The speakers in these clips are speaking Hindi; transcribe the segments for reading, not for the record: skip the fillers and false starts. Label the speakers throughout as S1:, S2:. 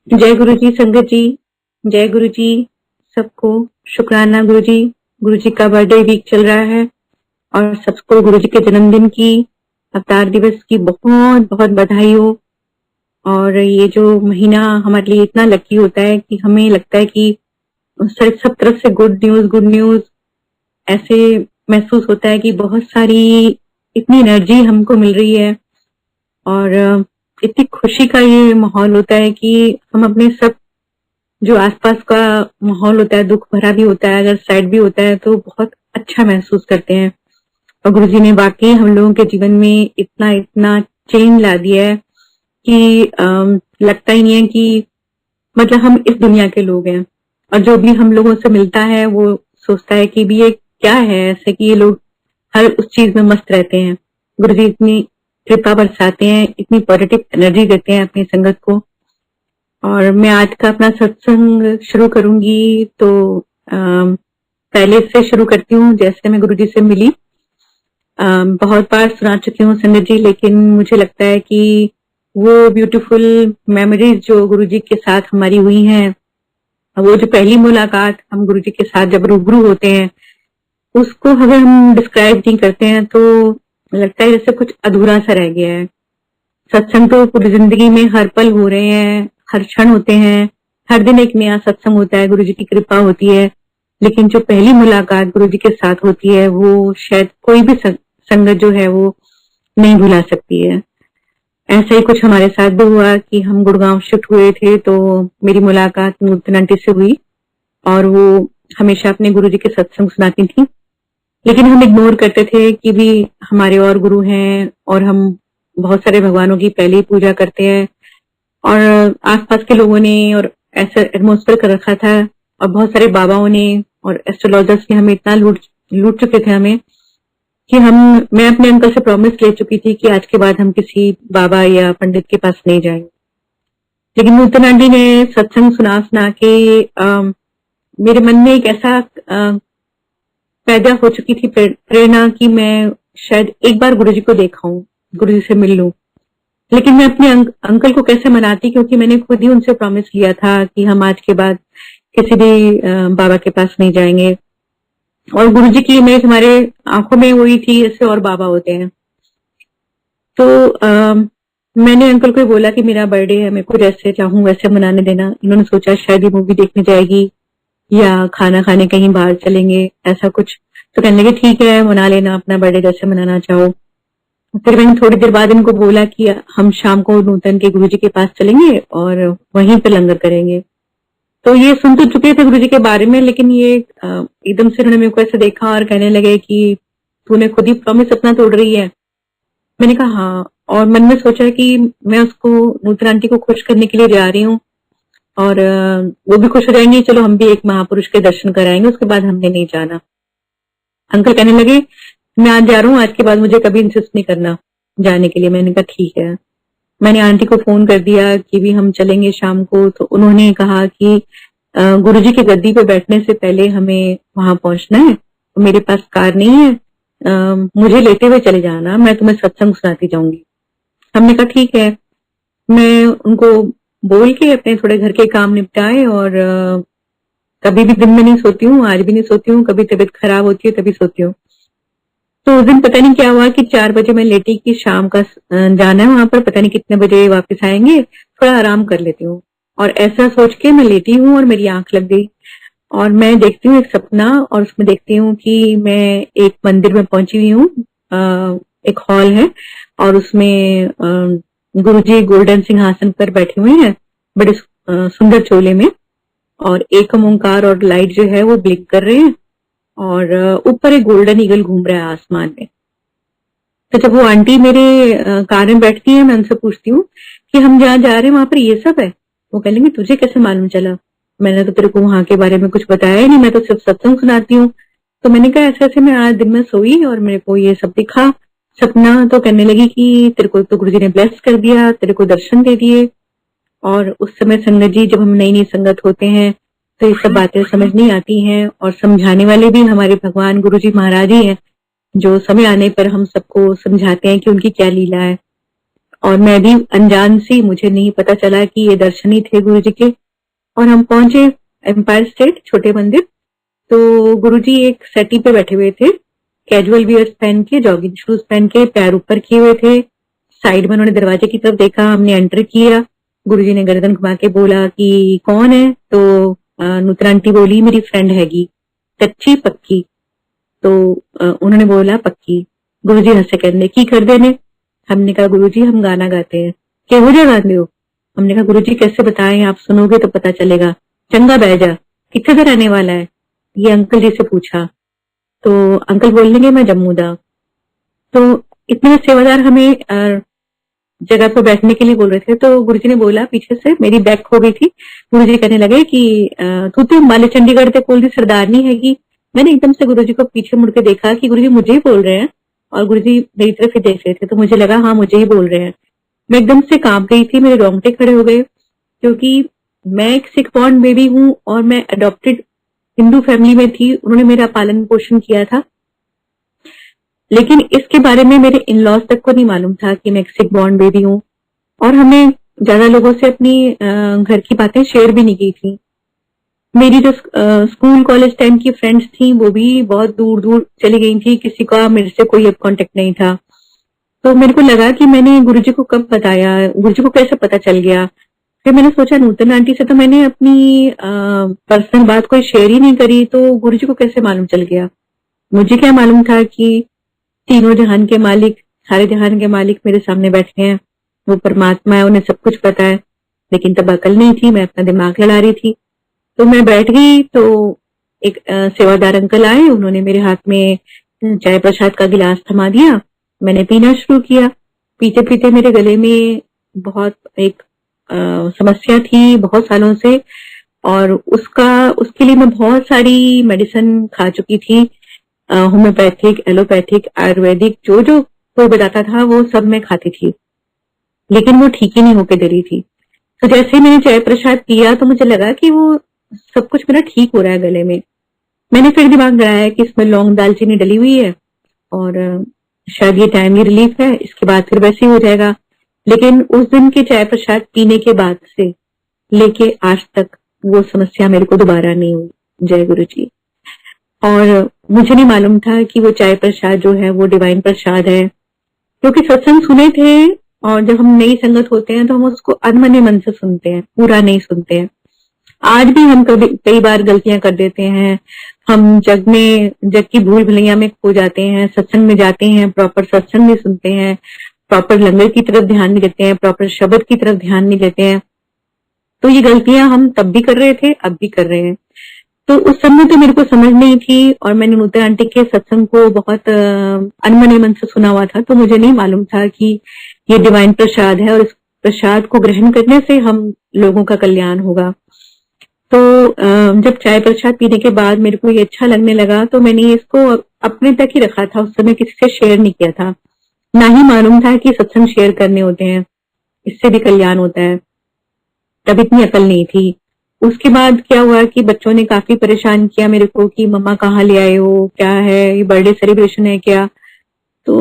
S1: जय गुरु जी संगत जी। जय गुरु जी सबको। शुक्राना गुरु जी। गुरु जी का बर्थडे वीक चल रहा है और सबको गुरु जी के जन्मदिन की, अवतार दिवस की बहुत बहुत बधाई हो। और ये जो महीना हमारे लिए इतना लकी होता है कि हमें लगता है कि सब तरफ से गुड न्यूज ऐसे महसूस होता है कि बहुत सारी इतनी एनर्जी हमको मिल रही है। और इतनी खुशी का ये माहौल होता है कि हम अपने सब जो आसपास का माहौल होता है, दुख भरा भी होता है, अगर सैड भी होता है तो बहुत अच्छा महसूस करते हैं। और गुरु जी ने वाकई हम लोगों के जीवन में इतना इतना चेंज ला दिया है कि लगता ही नहीं है कि मतलब हम इस दुनिया के लोग हैं। और जो भी हम लोगों से मिलता है वो सोचता है कि भी ये क्या है ऐसे कि ये लोग हर उस चीज में मस्त रहते हैं। गुरु जी इतनी कृपा बरसाते हैं, इतनी पॉजिटिव एनर्जी देते हैं अपनी संगत को। और मैं आज का अपना सत्संग शुरू करूंगी तो पहले से शुरू करती हूँ जैसे मैं गुरु जी से मिली। बहुत बार सुना चुकी हूँ संगत जी, लेकिन मुझे लगता है कि वो ब्यूटीफुल मेमोरीज जो गुरु जी के साथ हमारी हुई हैं, वो जो पहली मुलाकात हम गुरु जी के साथ जब रूबरू होते हैं, उसको अगर हम डिस्क्राइब नहीं करते हैं तो लगता है जैसे कुछ अधूरा सा रह गया है। सत्संग तो पूरी जिंदगी में हर पल हो रहे हैं, हर क्षण होते हैं, हर दिन एक नया सत्संग होता है, गुरु जी की कृपा होती है। लेकिन जो पहली मुलाकात गुरु जी के साथ होती है वो शायद कोई भी संगत जो है वो नहीं भुला सकती है। ऐसा ही कुछ हमारे साथ भी हुआ कि हम गुड़गांव शिफ्ट हुए थे तो मेरी मुलाकात नूतन आंटी से हुई और वो हमेशा अपने गुरु जी के सत्संग सुनाती थी। लेकिन हम इग्नोर करते थे कि भी हमारे और गुरु हैं और हम बहुत सारे भगवानों की पहले ही पूजा करते हैं। और आसपास के लोगों ने और ऐसा एटमोस्फेयर कर रखा था और बहुत सारे बाबाओं ने और एस्ट्रोलॉजर्स ने हमें इतना लूट चुके थे हमें कि मैं अपने अंकल से प्रॉमिस ले चुकी थी कि आज के बाद हम किसी बाबा या पंडित के पास नहीं जाएंगे। लेकिन नूतन आंटी ने सत्संग सुना सुना के मेरे मन में एक ऐसा पैदा हो चुकी थी प्रेरणा कि मैं शायद एक बार गुरु जी को देखाऊं, गुरु जी से मिल लूं। लेकिन मैं अपने अंकल को कैसे मनाती, क्योंकि मैंने खुद ही उनसे प्रॉमिस लिया था कि हम आज के बाद किसी भी बाबा के पास नहीं जाएंगे। और गुरु जी की इमेज हमारे आंखों में हुई थी जैसे और बाबा होते हैं। तो मैंने अंकल को बोला कि मेरा बर्थडे है, मेरे को जैसे चाहूं वैसे मनाने देना। इन्होंने सोचा शायद ये मूवी देखने जाएगी या खाना खाने कहीं बाहर चलेंगे, ऐसा कुछ। तो कहने लगे ठीक है मना लेना अपना बर्थडे जैसे मनाना चाहो। फिर मैंने थोड़ी देर बाद इनको बोला कि हम शाम को नूतन के गुरुजी के पास चलेंगे और वहीं पे लंगर करेंगे। तो ये सुन तो चुके थे गुरुजी के बारे में, लेकिन ये एकदम से उन्होंने मेरे को ऐसे देखा और कहने लगे कि तूने खुद ही प्रॉमिस अपना तोड़ रही है। मैंने कहा हाँ, और मन में सोचा कि मैं उसको नूतन आंटी को खुश करने के लिए जा रही हूँ और वो भी खुश हो जाएंगे, चलो हम भी एक महापुरुष के दर्शन कराएंगे, उसके बाद हमने नहीं जाना। अंकल कहने लगे मैं आज जा रहा हूँ, आज के बाद मुझे कभी इंसिस्ट नहीं करना जाने के लिए। मैंने कहा ठीक है। मैंने आंटी को फोन कर दिया कि भी हम चलेंगे शाम को। तो उन्होंने कहा कि गुरुजी की गद्दी पे बैठने से पहले हमें वहां पहुंचना है, तो मेरे पास कार नहीं है, मुझे लेते हुए चले जाना, मैं तुम्हें सत्संग सुनाती जाऊंगी। हमने कहा ठीक है। मैं उनको बोल के अपने थोड़े घर के काम निपटाए और कभी भी दिन में नहीं सोती हूँ, आज भी नहीं सोती हूँ, कभी तबीयत खराब होती है तभी सोती हूँ। तो उस दिन पता नहीं क्या हुआ कि 4 बजे मैं लेटी कि शाम का जाना है वहां पर, पता नहीं कितने बजे वापस आएंगे, थोड़ा आराम कर लेती हूँ। और ऐसा सोच के मैं लेटी हूँ और मेरी आंख लग गई और मैं देखती हूँ एक सपना, और उसमें देखती हूँ कि मैं एक मंदिर में पहुंची हुई हूँ। एक हॉल है और उसमें गुरुजी गोल्डन सिंहासन पर बैठे हुए हैं बड़े सुंदर चोले में, और एक ओंकार और लाइट जो है वो ब्लिंक कर रहे हैं और ऊपर एक गोल्डन ईगल घूम रहा है आसमान में। तो जब वो आंटी मेरे कार में बैठती है, मैं उनसे पूछती हूँ कि हम जहाँ जा रहे हैं वहां पर ये सब है। वो कह लेंगे तुझे कैसे मालूम चला, मैंने तो तेरे को वहां के बारे में कुछ बताया ही नहीं, मैं तो सिर्फ सत्संग सुनाती हूँ। तो मैंने कहा ऐसे ऐसे मैं आज दिन में सोई और मेरे को ये सब दिखा सपना। तो कहने लगी कि तेरे को तो गुरुजी ने ब्लेस कर दिया, तेरे को दर्शन दे दिए। और उस समय संगत जी जब हम नई नई संगत होते हैं तो ये सब बातें समझ नहीं आती हैं, और समझाने वाले भी हमारे भगवान गुरुजी महाराज ही हैं, जो समय आने पर हम सबको समझाते हैं कि उनकी क्या लीला है। और मैं भी अनजान सी, मुझे नहीं पता चला कि ये दर्शन ही थे गुरुजी के। और हम पहुंचे एम्पायर स्टेट छोटे मंदिर। तो गुरुजी एक सेटी पे बैठे हुए थे, कैजुअल वियर्स पहन के, जॉगिंग शूज पहन के, पैर ऊपर किए हुए थे। साइड में उन्होंने दरवाजे की तरफ देखा, हमने एंटर किया। गुरुजी ने गर्दन घुमा के बोला कि कौन है? तो नूतन आंटी बोली मेरी फ्रेंड हैगी, कच्ची पक्की। तो उन्होंने बोला पक्की। गुरुजी हंसे, कहने की कर देने। हमने कहा गुरुजी हम गाना गाते हैं। केहो जा गाते हो? हमने कहा गुरुजी कैसे बताएं, आप सुनोगे तो पता चलेगा। चंगा बह जा, कितने का रहने वाला है? ये अंकल जी से पूछा। तो अंकल बोलेंगे मैं जम्मू दा। तो इतने सेवादार हमें जगह पर बैठने के लिए बोल रहे थे। तो गुरुजी ने बोला, पीछे से मेरी बैक हो गई थी। गुरुजी कहने लगे कि तू तो अंबाले चंडीगढ़ ते कोल दी सरदारनी हैगी। मैंने एकदम से गुरुजी को पीछे मुड़ के देखा कि गुरुजी मुझे ही बोल रहे हैं, और गुरुजी मेरी तरफ ही देख रहे थे। तो मुझे लगा हाँ मुझे ही बोल रहे हैं। मैं एकदम से कांप गई थी, मेरे रोंगटे खड़े हो गए, क्योंकि मैं एक सिख बॉर्न बेबी हूँ और मैं अडॉप्टेड हिंदू फैमिली में थी। उन्होंने मेरा पालन पोषण किया था, लेकिन इसके बारे में मेरे इन लॉज तक को नहीं मालूम था कि मैं एक सिख बॉर्न बेबी हूँ। और हमने ज्यादा लोगों से अपनी घर की बातें शेयर भी नहीं की थी। मेरी जो स्कूल कॉलेज टाइम की फ्रेंड्स थी वो भी बहुत दूर दूर चली गई थी, किसी का मेरे से कोई अब कांटेक्ट नहीं था। तो मेरे को लगा कि मैंने गुरुजी को कब बताया, गुरुजी को कैसे पता चल गया। फिर मैंने सोचा नूतन आंटी से तो मैंने अपनी पर्सनल बात कोई शेयर ही नहीं करी, तो गुरुजी को कैसे मालूम चल गया। मुझे क्या मालूम था कि तीनों जहान के मालिक, सारे जहान के मालिक मेरे सामने बैठे हैं, वो परमात्मा है, उन्हें सब कुछ पता है। लेकिन तब अकल नहीं थी, मैं अपना दिमाग लड़ा रही थी। तो मैं बैठ गई तो एक सेवादार अंकल आए, उन्होंने मेरे हाथ में चाय प्रसाद का गिलास थमा दिया। मैंने पीना शुरू किया। पीते पीते मेरे गले में बहुत एक समस्या थी बहुत सालों से, और उसके लिए मैं बहुत सारी मेडिसिन खा चुकी थी, होम्योपैथिक, एलोपैथिक, आयुर्वेदिक, जो जो कोई बताता था वो सब मैं खाती थी, लेकिन वो ठीक ही नहीं होके दे रही थी। तो जैसे ही मैंने चाय प्रसाद पिया तो मुझे लगा कि वो सब कुछ मेरा ठीक हो रहा है गले में। मैंने फिर दिमाग लगाया कि इसमें लौंग दालचीनी डली हुई है और शायद ये टाइमली रिलीफ है, इसके बाद फिर वैसे ही हो जाएगा। लेकिन उस दिन के चाय प्रसाद पीने के बाद से लेके आज तक वो समस्या मेरे को दोबारा नहीं हुई। जय गुरु जी। और मुझे नहीं मालूम था कि वो चाय प्रसाद जो है वो डिवाइन प्रसाद है, क्योंकि सत्संग सुने थे, और जब हम नई संगत होते हैं तो हम उसको अनमने मन से सुनते हैं, पूरा नहीं सुनते हैं। आज भी हम कई बार गलतियां कर देते हैं। हम जग की भूल भुलैया में खो जाते हैं। सत्संग में जाते हैं, प्रॉपर सत्संग नहीं सुनते हैं, प्रॉपर लंगर की तरफ ध्यान नहीं देते हैं, प्रॉपर शब्द की तरफ ध्यान नहीं देते हैं। तो ये गलतियां हम तब भी कर रहे थे, अब भी कर रहे हैं। तो उस समय तो मेरे को समझ नहीं थी, और मैंने नूतन आंटी के सत्संग को बहुत अनमने मन से सुना हुआ था, तो मुझे नहीं मालूम था कि ये डिवाइन प्रसाद है और इस प्रसाद को ग्रहण करने से हम लोगों का कल्याण होगा। तो जब चाय प्रसाद पीने के बाद मेरे को ये अच्छा लगने लगा, तो मैंने इसको अपने तक ही रखा था। उस समय किसी से शेयर नहीं किया था, ना ही मालूम था कि सत्संग शेयर करने होते हैं, इससे भी कल्याण होता है। तब इतनी अकल नहीं थी। उसके बाद क्या हुआ कि बच्चों ने काफी परेशान किया मेरे को कि मम्मा कहाँ ले आए हो, क्या है ये, बर्थडे सेलिब्रेशन है क्या। तो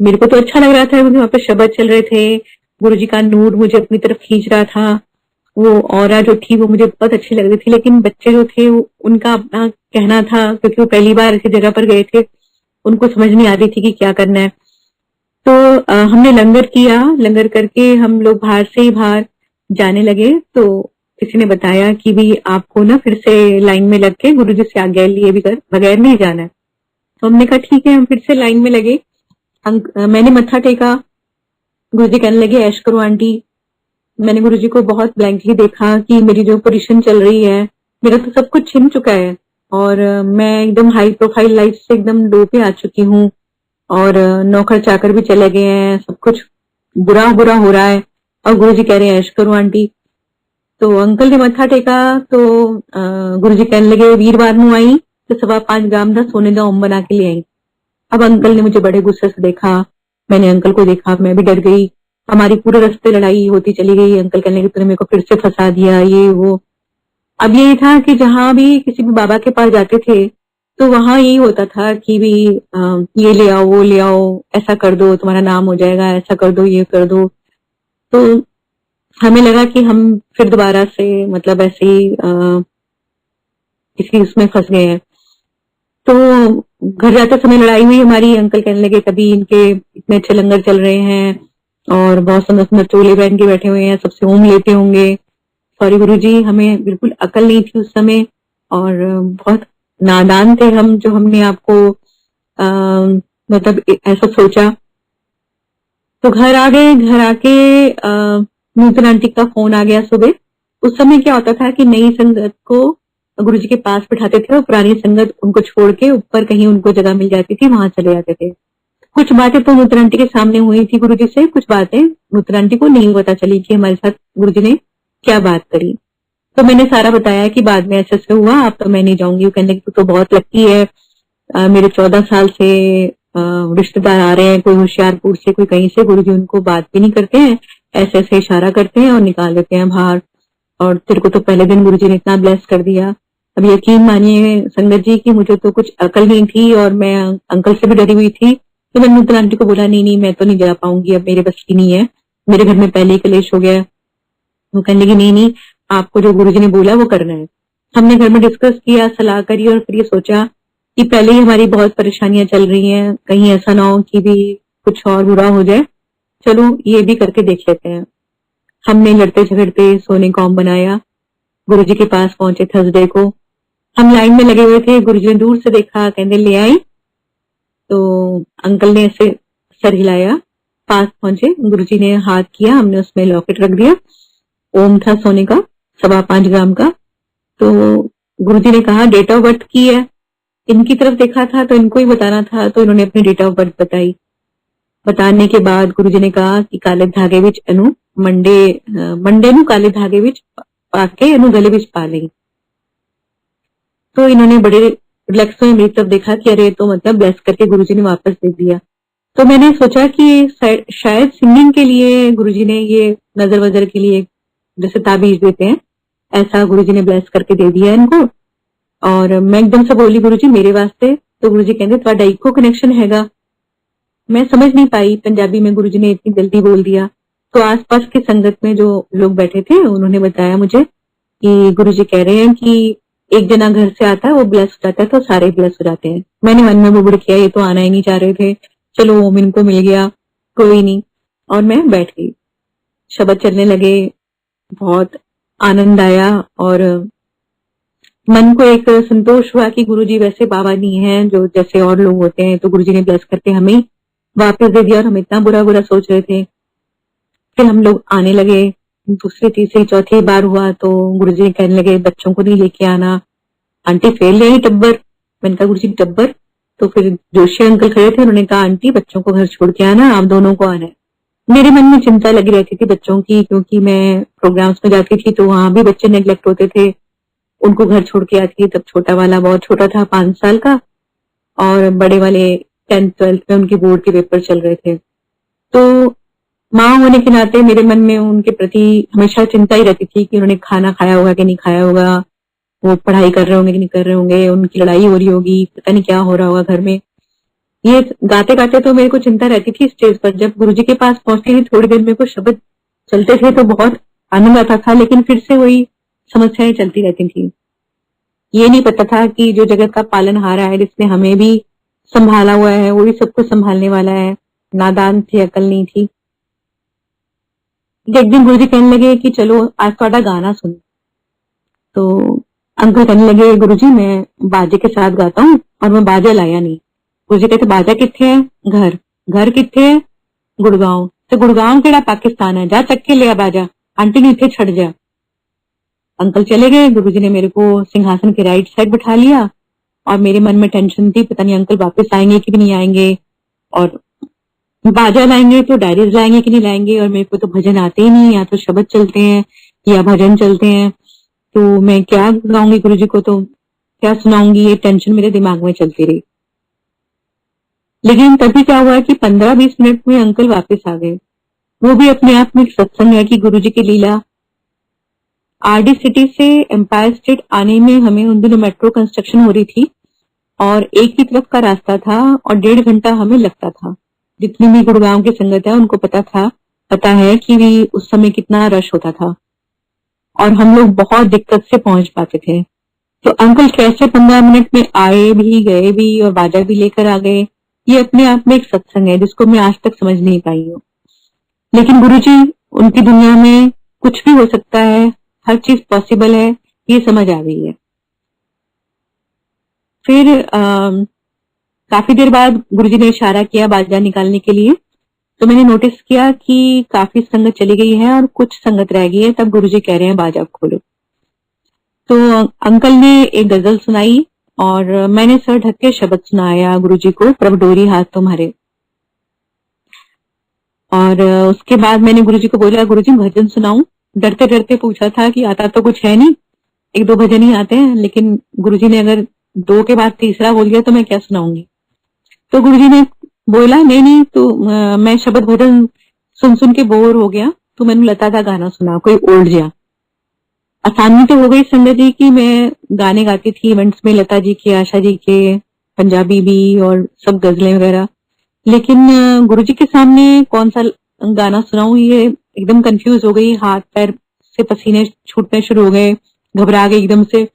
S1: मेरे को तो अच्छा लग रहा था, वहां पे शब्द चल रहे थे, गुरुजी का नूर मुझे अपनी तरफ खींच रहा था, वो ऑरा जो थी वो मुझे बहुत अच्छी लग रही थी। लेकिन बच्चे जो थे उनका अपना कहना था, क्योंकि वो पहली बार ऐसी जगह पर गए थे, उनको समझ नहीं आ रही थी कि क्या करना है। तो हमने लंगर किया, लंगर करके हम लोग बाहर से ही बाहर जाने लगे। तो किसी ने बताया कि भी आपको ना फिर से लाइन में लग के गुरुजी से आज्ञा लिए बगैर नहीं जाना है। तो हमने कहा ठीक है, हम फिर से लाइन में लगे। मैंने मत्था टेका, गुरुजी कहने लगे ऐश करो आंटी। मैंने गुरुजी को बहुत ब्लैंकली देखा कि मेरी जो पोजीशन चल रही है, मेरा तो सब कुछ छिन चुका है, और मैं एकदम हाई प्रोफाइल लाइफ से एकदम लो पे आ चुकी हूँ, और नौकर चाकर भी चले गए हैं, सब कुछ बुरा बुरा हो रहा है, और गुरुजी कह रहे हैं ऐश करो आंटी। तो अंकल ने मत्था टेका, तो गुरुजी कहने लगे वीरवार नू आई तो 5.25 ग्राम का सोने का ओम बना के ले आई। अब अंकल ने मुझे बड़े गुस्से से देखा, मैंने अंकल को देखा, मैं भी डर गई। हमारी पूरे रास्ते लड़ाई होती चली गई। अंकल कहने लगे तूने मेरे को फिर से फंसा दिया, ये वो। अब ये था कि जहां भी किसी भी बाबा के पास जाते थे तो वहां यही होता था कि भी ये ले आओ, वो ले आओ, ऐसा कर दो तुम्हारा नाम हो जाएगा, ऐसा कर दो, ये कर दो। तो हमें लगा कि हम फिर दोबारा से मतलब ऐसे ही किसी उसमें फंस गए हैं। तो घर जाते समय लड़ाई हुई हमारी। अंकल कहने लगे कभी इनके इतने अच्छे लंगर चल रहे हैं और बहुत सुंदर सुंदर चोले पहन के बैठे हुए हैं, सबसे ओम लेते होंगे। सॉरी गुरुजी, हमें बिल्कुल अकल नहीं थी उस समय और बहुत नादान थे हम, जो हमने आपको मतलब ऐसा सोचा। तो घर आ गए। घर आके नूतन आंटी का फोन आ गया सुबह। उस समय क्या होता था कि नई संगत को गुरुजी के पास बिठाते थे और पुरानी संगत उनको छोड़ के ऊपर कहीं उनको जगह मिल जाती थी, वहां चले जाते थे। कुछ बातें तो नूतन आंटी के सामने हुई थी गुरुजी से, कुछ बातें नूतन आंटी को नहीं पता चली कि हमारे साथ गुरुजी ने क्या बात करी। तो मैंने सारा बताया कि बाद में ऐसे ऐसे हुआ, अब तो मैं नहीं जाऊंगी। वो कहने की तू तो बहुत लकी है, मेरे 14 साल से रिश्तेदार आ रहे हैं, कोई होशियारपुर से, कोई कहीं से, गुरुजी उनको बात भी नहीं करते हैं, ऐसे ऐसे इशारा करते हैं और निकाल देते हैं बाहर। और तेरे को तो पहले दिन गुरुजी ने इतना ब्लेस कर दिया। अब यकीन मानिए संगत जी कि मुझे तो कुछ अकल नहीं थी और मैं अंकल से भी डरी हुई थी। तो मैंने नूतन आंटी को बोला नहीं नहीं मैं तो नहीं जा पाऊंगी, अब मेरे बस की नहीं है, मेरे घर में पहले ही कलेश हो गया। वो कहने लगी नहीं नहीं, आपको जो गुरुजी ने बोला वो करना है। हमने घर में डिस्कस किया, सलाह करी और फिर ये सोचा कि पहले ही हमारी बहुत परेशानियां चल रही हैं, कहीं ऐसा ना हो कि भी कुछ और बुरा हो जाए, चलो ये भी करके देख लेते हैं। हमने लड़ते झगड़ते सोने कॉम बनाया, गुरुजी के पास पहुंचे थर्सडे को। हम लाइन में लगे हुए थे, गुरुजी ने दूर से देखा, कहने ले आई। तो अंकल ने ऐसे सर हिलाया, पास पहुंचे, गुरुजी ने हाथ किया, हमने उसमें लॉकेट रख दिया। ओम था सोने का 5.25 ग्राम का। तो गुरुजी ने कहा डेट ऑफ बर्थ की है। इनकी तरफ देखा था तो इनको ही बताना था, तो इन्होंने अपनी डेट ऑफ बर्थ बताई। बताने के बाद गुरुजी ने कहा कि काले धागे विच अनु मंडे नु काले धागे विच पाके अनु गले विच पा लें। तो इन्होंने बड़े रिलैक्स में मेरी तरफ देखा कि अरे तो मतलब ब्लेस करके गुरुजी ने वापस दे दिया। तो मैंने सोचा कि शायद सिंगिंग के लिए गुरुजी ने ये नजर वजर के लिए जैसे ताबीज देते हैं, ऐसा गुरुजी ने ब्लेस करके दे दिया इनको। और मैं एकदम से बोली गुरुजी मेरे वास्ते। तो गुरुजी कहते ਤੁਹਾਡਾ इको कनेक्शन हैगा। मैं समझ नहीं पाई पंजाबी में, गुरुजी ने इतनी जल्दी बोल दिया। तो आसपास की संगत में जो लोग बैठे थे उन्होंने बताया मुझे कि गुरुजी कह रहे हैं कि एक जना घर से आता है वो ब्लेस हो जाता है तो सारे ब्लेस हो जाते हैं। मैंने मन में बुबड़ किया, ये तो आना ही नहीं चाह रहे थे, चलो ओम इनको मिल गया, कोई नहीं। और मैं बैठ गई, शब्द चलने लगे, बहुत आनंद आया और मन को एक संतोष हुआ कि गुरुजी वैसे बाबा नहीं है जो जैसे और लोग होते हैं। तो गुरुजी ने ब्लेस करके हमें वापस दे दिया और हम इतना बुरा बुरा सोच रहे थे। फिर हम लोग आने लगे, दूसरी तीसरी चौथी बार हुआ तो गुरुजी कहने लगे बच्चों को नहीं लेके आना। आंटी फेल ले आई टब्बर। मैंने कहा गुरुजी टब्बर? तो फिर जोशी अंकल खड़े थे, उन्होंने कहा आंटी बच्चों को घर छोड़ के आना, आप दोनों को आना है। मेरे मन में चिंता लगी रहती थी बच्चों की, क्योंकि मैं प्रोग्राम्स में जाती थी तो वहां भी बच्चे नेग्लेक्ट होते थे, उनको घर छोड़ के आती थी। तब छोटा वाला बहुत छोटा था, 5 साल का, और बड़े वाले 10th 12th में उनके बोर्ड के पेपर चल रहे थे। तो माँ होने के नाते मेरे मन में उनके प्रति हमेशा चिंता ही रहती थी कि उन्होंने खाना खाया होगा कि नहीं खाया होगा, वो पढ़ाई कर रहे होंगे कि नहीं कर रहे होंगे, उनकी लड़ाई हो रही होगी, पता नहीं क्या हो रहा होगा घर में। ये गाते गाते तो मेरे को चिंता रहती थी। स्टेज पर जब गुरुजी के पास पहुंचती थी थोड़ी देर मेरे को शब्द चलते थे तो बहुत आनंद आता था, लेकिन फिर से वही समस्याएं चलती रहती थी। ये नहीं पता था कि जो जगत का पालनहारा है, जिसने हमें भी संभाला हुआ है, वो भी सबको संभालने वाला है। नादान थे, अकल नहीं थी। एक दिन गुरुजी कहने लगे कि चलो आज थोड़ा गाना सुन। तो अंकल कहने लगे गुरुजी मैं बाजे के साथ गाता हूँ, और मैं बाजा लाया नहीं। गुरुजी कहते बाजा किथे है? घर। घर किथे है? गुड़गांव। तो गुड़गांव केड़ा पाकिस्तान है? जा चक्के लिया बाजा, आंटी ने इथे छड़ जा। अंकल चले गए। गुरुजी ने मेरे को सिंहासन के राइट साइड बिठा लिया और मेरे मन में टेंशन थी, पता नहीं अंकल वापस आएंगे कि नहीं आएंगे, और बाजा लाएंगे तो डायरीज लाएंगे कि नहीं लाएंगे, और मेरे को तो भजन आते ही नहीं, या तो शब्द चलते हैं या भजन चलते हैं, तो मैं क्या गाऊंगी गुरुजी को, तो क्या सुनाऊंगी, ये टेंशन मेरे दिमाग में चलती रही। लेकिन तभी क्या हुआ कि 15-20 मिनट में अंकल वापस आ गए। वो भी अपने आप में एक सत्संग है कि गुरुजी की लीला। आरडी सिटी से एम्पायर स्टेट आने में हमें उन दिनों मेट्रो कंस्ट्रक्शन हो रही थी, और एक ही तरफ का रास्ता था और 1.5 घंटा हमें लगता था। जितनी भी गुड़गांव की संगत है उनको पता है कि भी उस समय कितना रश होता था और हम लोग बहुत दिक्कत से पहुंच पाते थे। तो अंकल कैसे 15 मिनट में आए भी, गए भी और बाजा भी लेकर आ गए, ये अपने आप में एक सत्संग है जिसको मैं आज तक समझ नहीं पाई हूँ। लेकिन गुरुजी, उनकी दुनिया में कुछ भी हो सकता है, हर चीज पॉसिबल है, ये समझ आ गई है। फिर काफी देर बाद गुरुजी ने इशारा किया बाजा निकालने के लिए, तो मैंने नोटिस किया कि काफी संगत चली गई है और कुछ संगत रह गई है। तब गुरुजी कह रहे हैं बाजा खोलो। तो अंकल ने एक गजल सुनाई और मैंने सर ढक के शब्द सुनाया गुरुजी को, प्रभ डोरी हाथ तुम्हारे। और उसके बाद मैंने गुरुजी को बोला, गुरुजी भजन सुनाऊं? डरते डरते पूछा था कि आता तो कुछ है नहीं, 1-2 भजन ही आते हैं, लेकिन गुरुजी ने अगर 2 के बाद तीसरा बोल दिया तो मैं क्या सुनाऊंगी। तो गुरुजी ने बोला, नहीं नहीं तो मैं शब्द भजन सुन सुन के बोर हो गया, तो मैंने लता का गाना सुना, कोई ओल्ड जा। आसानी तो हो गई संगत जी की मैं गाने गाती थी इवेंट्स में, लता जी के, आशा जी के, पंजाबी भी और सब गजलें वगैरह, लेकिन गुरुजी के सामने कौन सा गाना सुनाऊं, ये एकदम कंफ्यूज हो गई। हाथ पैर से पसीने छूटने शुरू हो गए, घबरा गई एकदम से।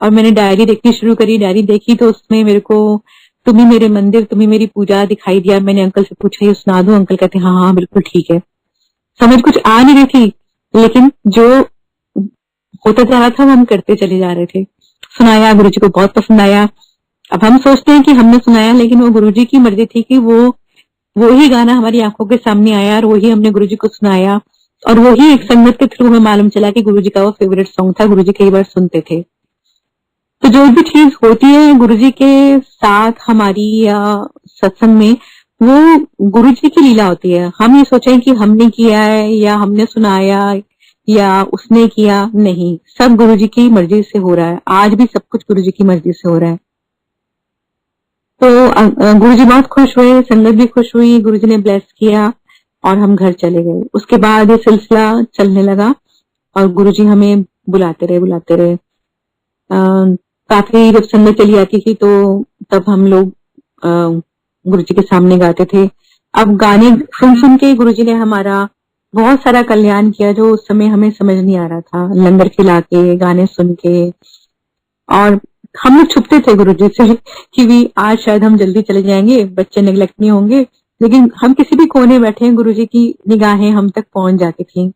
S1: और मैंने डायरी देखनी शुरू करी। डायरी देखी तो उसमें मेरे को तुम ही मेरे मंदिर, तुम ही मेरी पूजा दिखाई दिया। मैंने अंकल से पूछा, ये सुना दूं? अंकल कहते हाँ हाँ बिल्कुल ठीक है। समझ कुछ आ नहीं रही थी, लेकिन जो होता जा रहा था वो हम करते चले जा रहे थे। सुनाया, गुरुजी को बहुत पसंद आया। अब हम सोचते हैं कि हमने सुनाया, लेकिन वो गुरुजी की मर्जी थी कि वो ही गाना हमारी आंखों के सामने आया और वही हमने गुरुजी को सुनाया। और वही एक संगत के थ्रू हमें मालूम चला कि गुरुजी का वो फेवरेट सॉन्ग था, गुरुजी कई बार सुनते थे। तो जो भी चीज होती है गुरुजी के साथ हमारी या सत्संग में, वो गुरुजी की लीला होती है। हम ये सोचें कि हमने किया है या हमने सुनाया या उसने किया, नहीं, सब गुरुजी की मर्जी से हो रहा है। आज भी सब कुछ गुरुजी की मर्जी से हो रहा है। तो गुरुजी बहुत खुश हुए, संगत भी खुश हुई, गुरुजी ने ब्लेस किया और हम घर चले गए। उसके बाद ये सिलसिला चलने लगा और गुरुजी हमें बुलाते रहे। काफी जब संगत चली आती थी तो तब हम लोग गुरुजी के सामने गाते थे। अब गाने सुन सुन के गुरुजी ने हमारा बहुत सारा कल्याण किया, जो उस समय हमें समझ नहीं आ रहा था। लंगर खिला के, गाने सुन के, और हम लोग छुपते थे गुरुजी से कि भी आज शायद हम जल्दी चले जाएंगे, बच्चे नेग्लेक्ट नहीं होंगे, लेकिन हम किसी भी कोने बैठे हैं गुरुजी की निगाहें हम तक पहुंच जाती थी।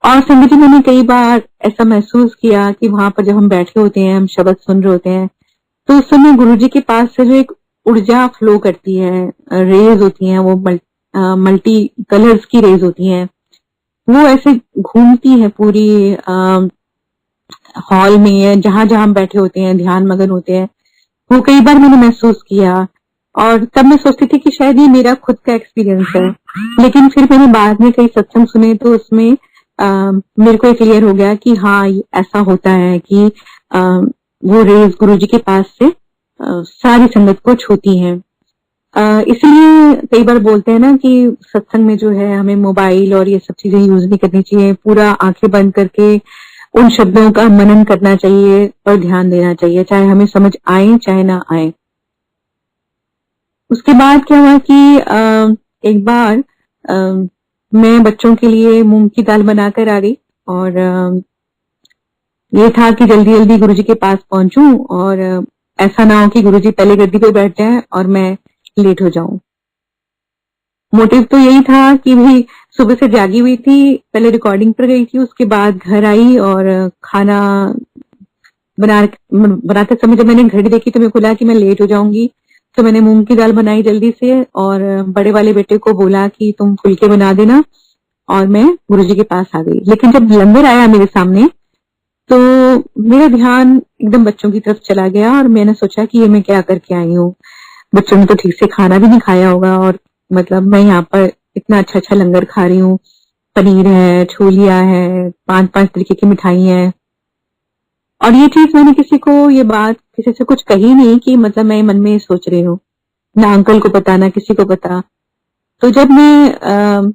S1: और संगत जी, मैंने कई बार ऐसा महसूस किया कि वहां पर जब हम बैठे होते हैं, हम शब्द सुन रहे होते हैं, तो उस समय गुरुजी के पास से जो एक ऊर्जा फ्लो करती है, रेज होती हैं, वो मल्टी कलर्स की रेज होती हैं, वो ऐसे घूमती है पूरी हॉल में, जहां जहां हम बैठे होते हैं, ध्यान मगन होते हैं। वो कई बार मैंने महसूस किया और तब मैं सोचती थी कि शायद ये मेरा खुद का एक्सपीरियंस है। लेकिन फिर मैंने बाद में कई सत्संग सुने तो उसमें मेरे को क्लियर हो गया कि हाँ, ऐसा होता है कि वो रेज गुरुजी के पास से सारी संगत को छूती हैं। इसलिए कई बार बोलते हैं ना कि सत्संग में जो है हमें मोबाइल और ये सब चीजें यूज नहीं करनी चाहिए, पूरा आंखें बंद करके उन शब्दों का मनन करना चाहिए और ध्यान देना चाहिए, चाहे हमें समझ आए चाहे ना आए। उसके बाद क्या हुआ कि एक बार मैं बच्चों के लिए मूंग की दाल बनाकर आ गई और ये था कि जल्दी जल्दी गुरुजी के पास पहुंचूं और ऐसा ना हो कि गुरुजी पहले गद्दी पे बैठ जाए और मैं लेट हो जाऊं। मोटिव तो यही था कि भाई सुबह से जागी हुई थी, पहले रिकॉर्डिंग पर गई थी, उसके बाद घर आई और खाना बनाते समय जब मैंने घड़ी देखी तो मेरे को लगा कि मैं लेट हो जाऊंगी, तो मैंने मूंग की दाल बनाई जल्दी से और बड़े वाले बेटे को बोला कि तुम फुलके बना देना, और मैं गुरुजी के पास आ गई। लेकिन जब लंगर आया मेरे सामने तो मेरा ध्यान एकदम बच्चों की तरफ चला गया और मैंने सोचा कि ये मैं क्या करके आई हूँ। बच्चों ने तो ठीक से खाना भी नहीं खाया होगा और मतलब मैं यहाँ पर इतना अच्छा अच्छा लंगर खा रही हूँ, पनीर है, छोलिया है, 5-5 तरीके की मिठाई है। और ये चीज मैंने किसी को, ये बात किसी से कुछ कही नहीं कि मतलब मैं मन में सोच रही हूँ, ना अंकल को पता ना किसी को पता। तो जब मैं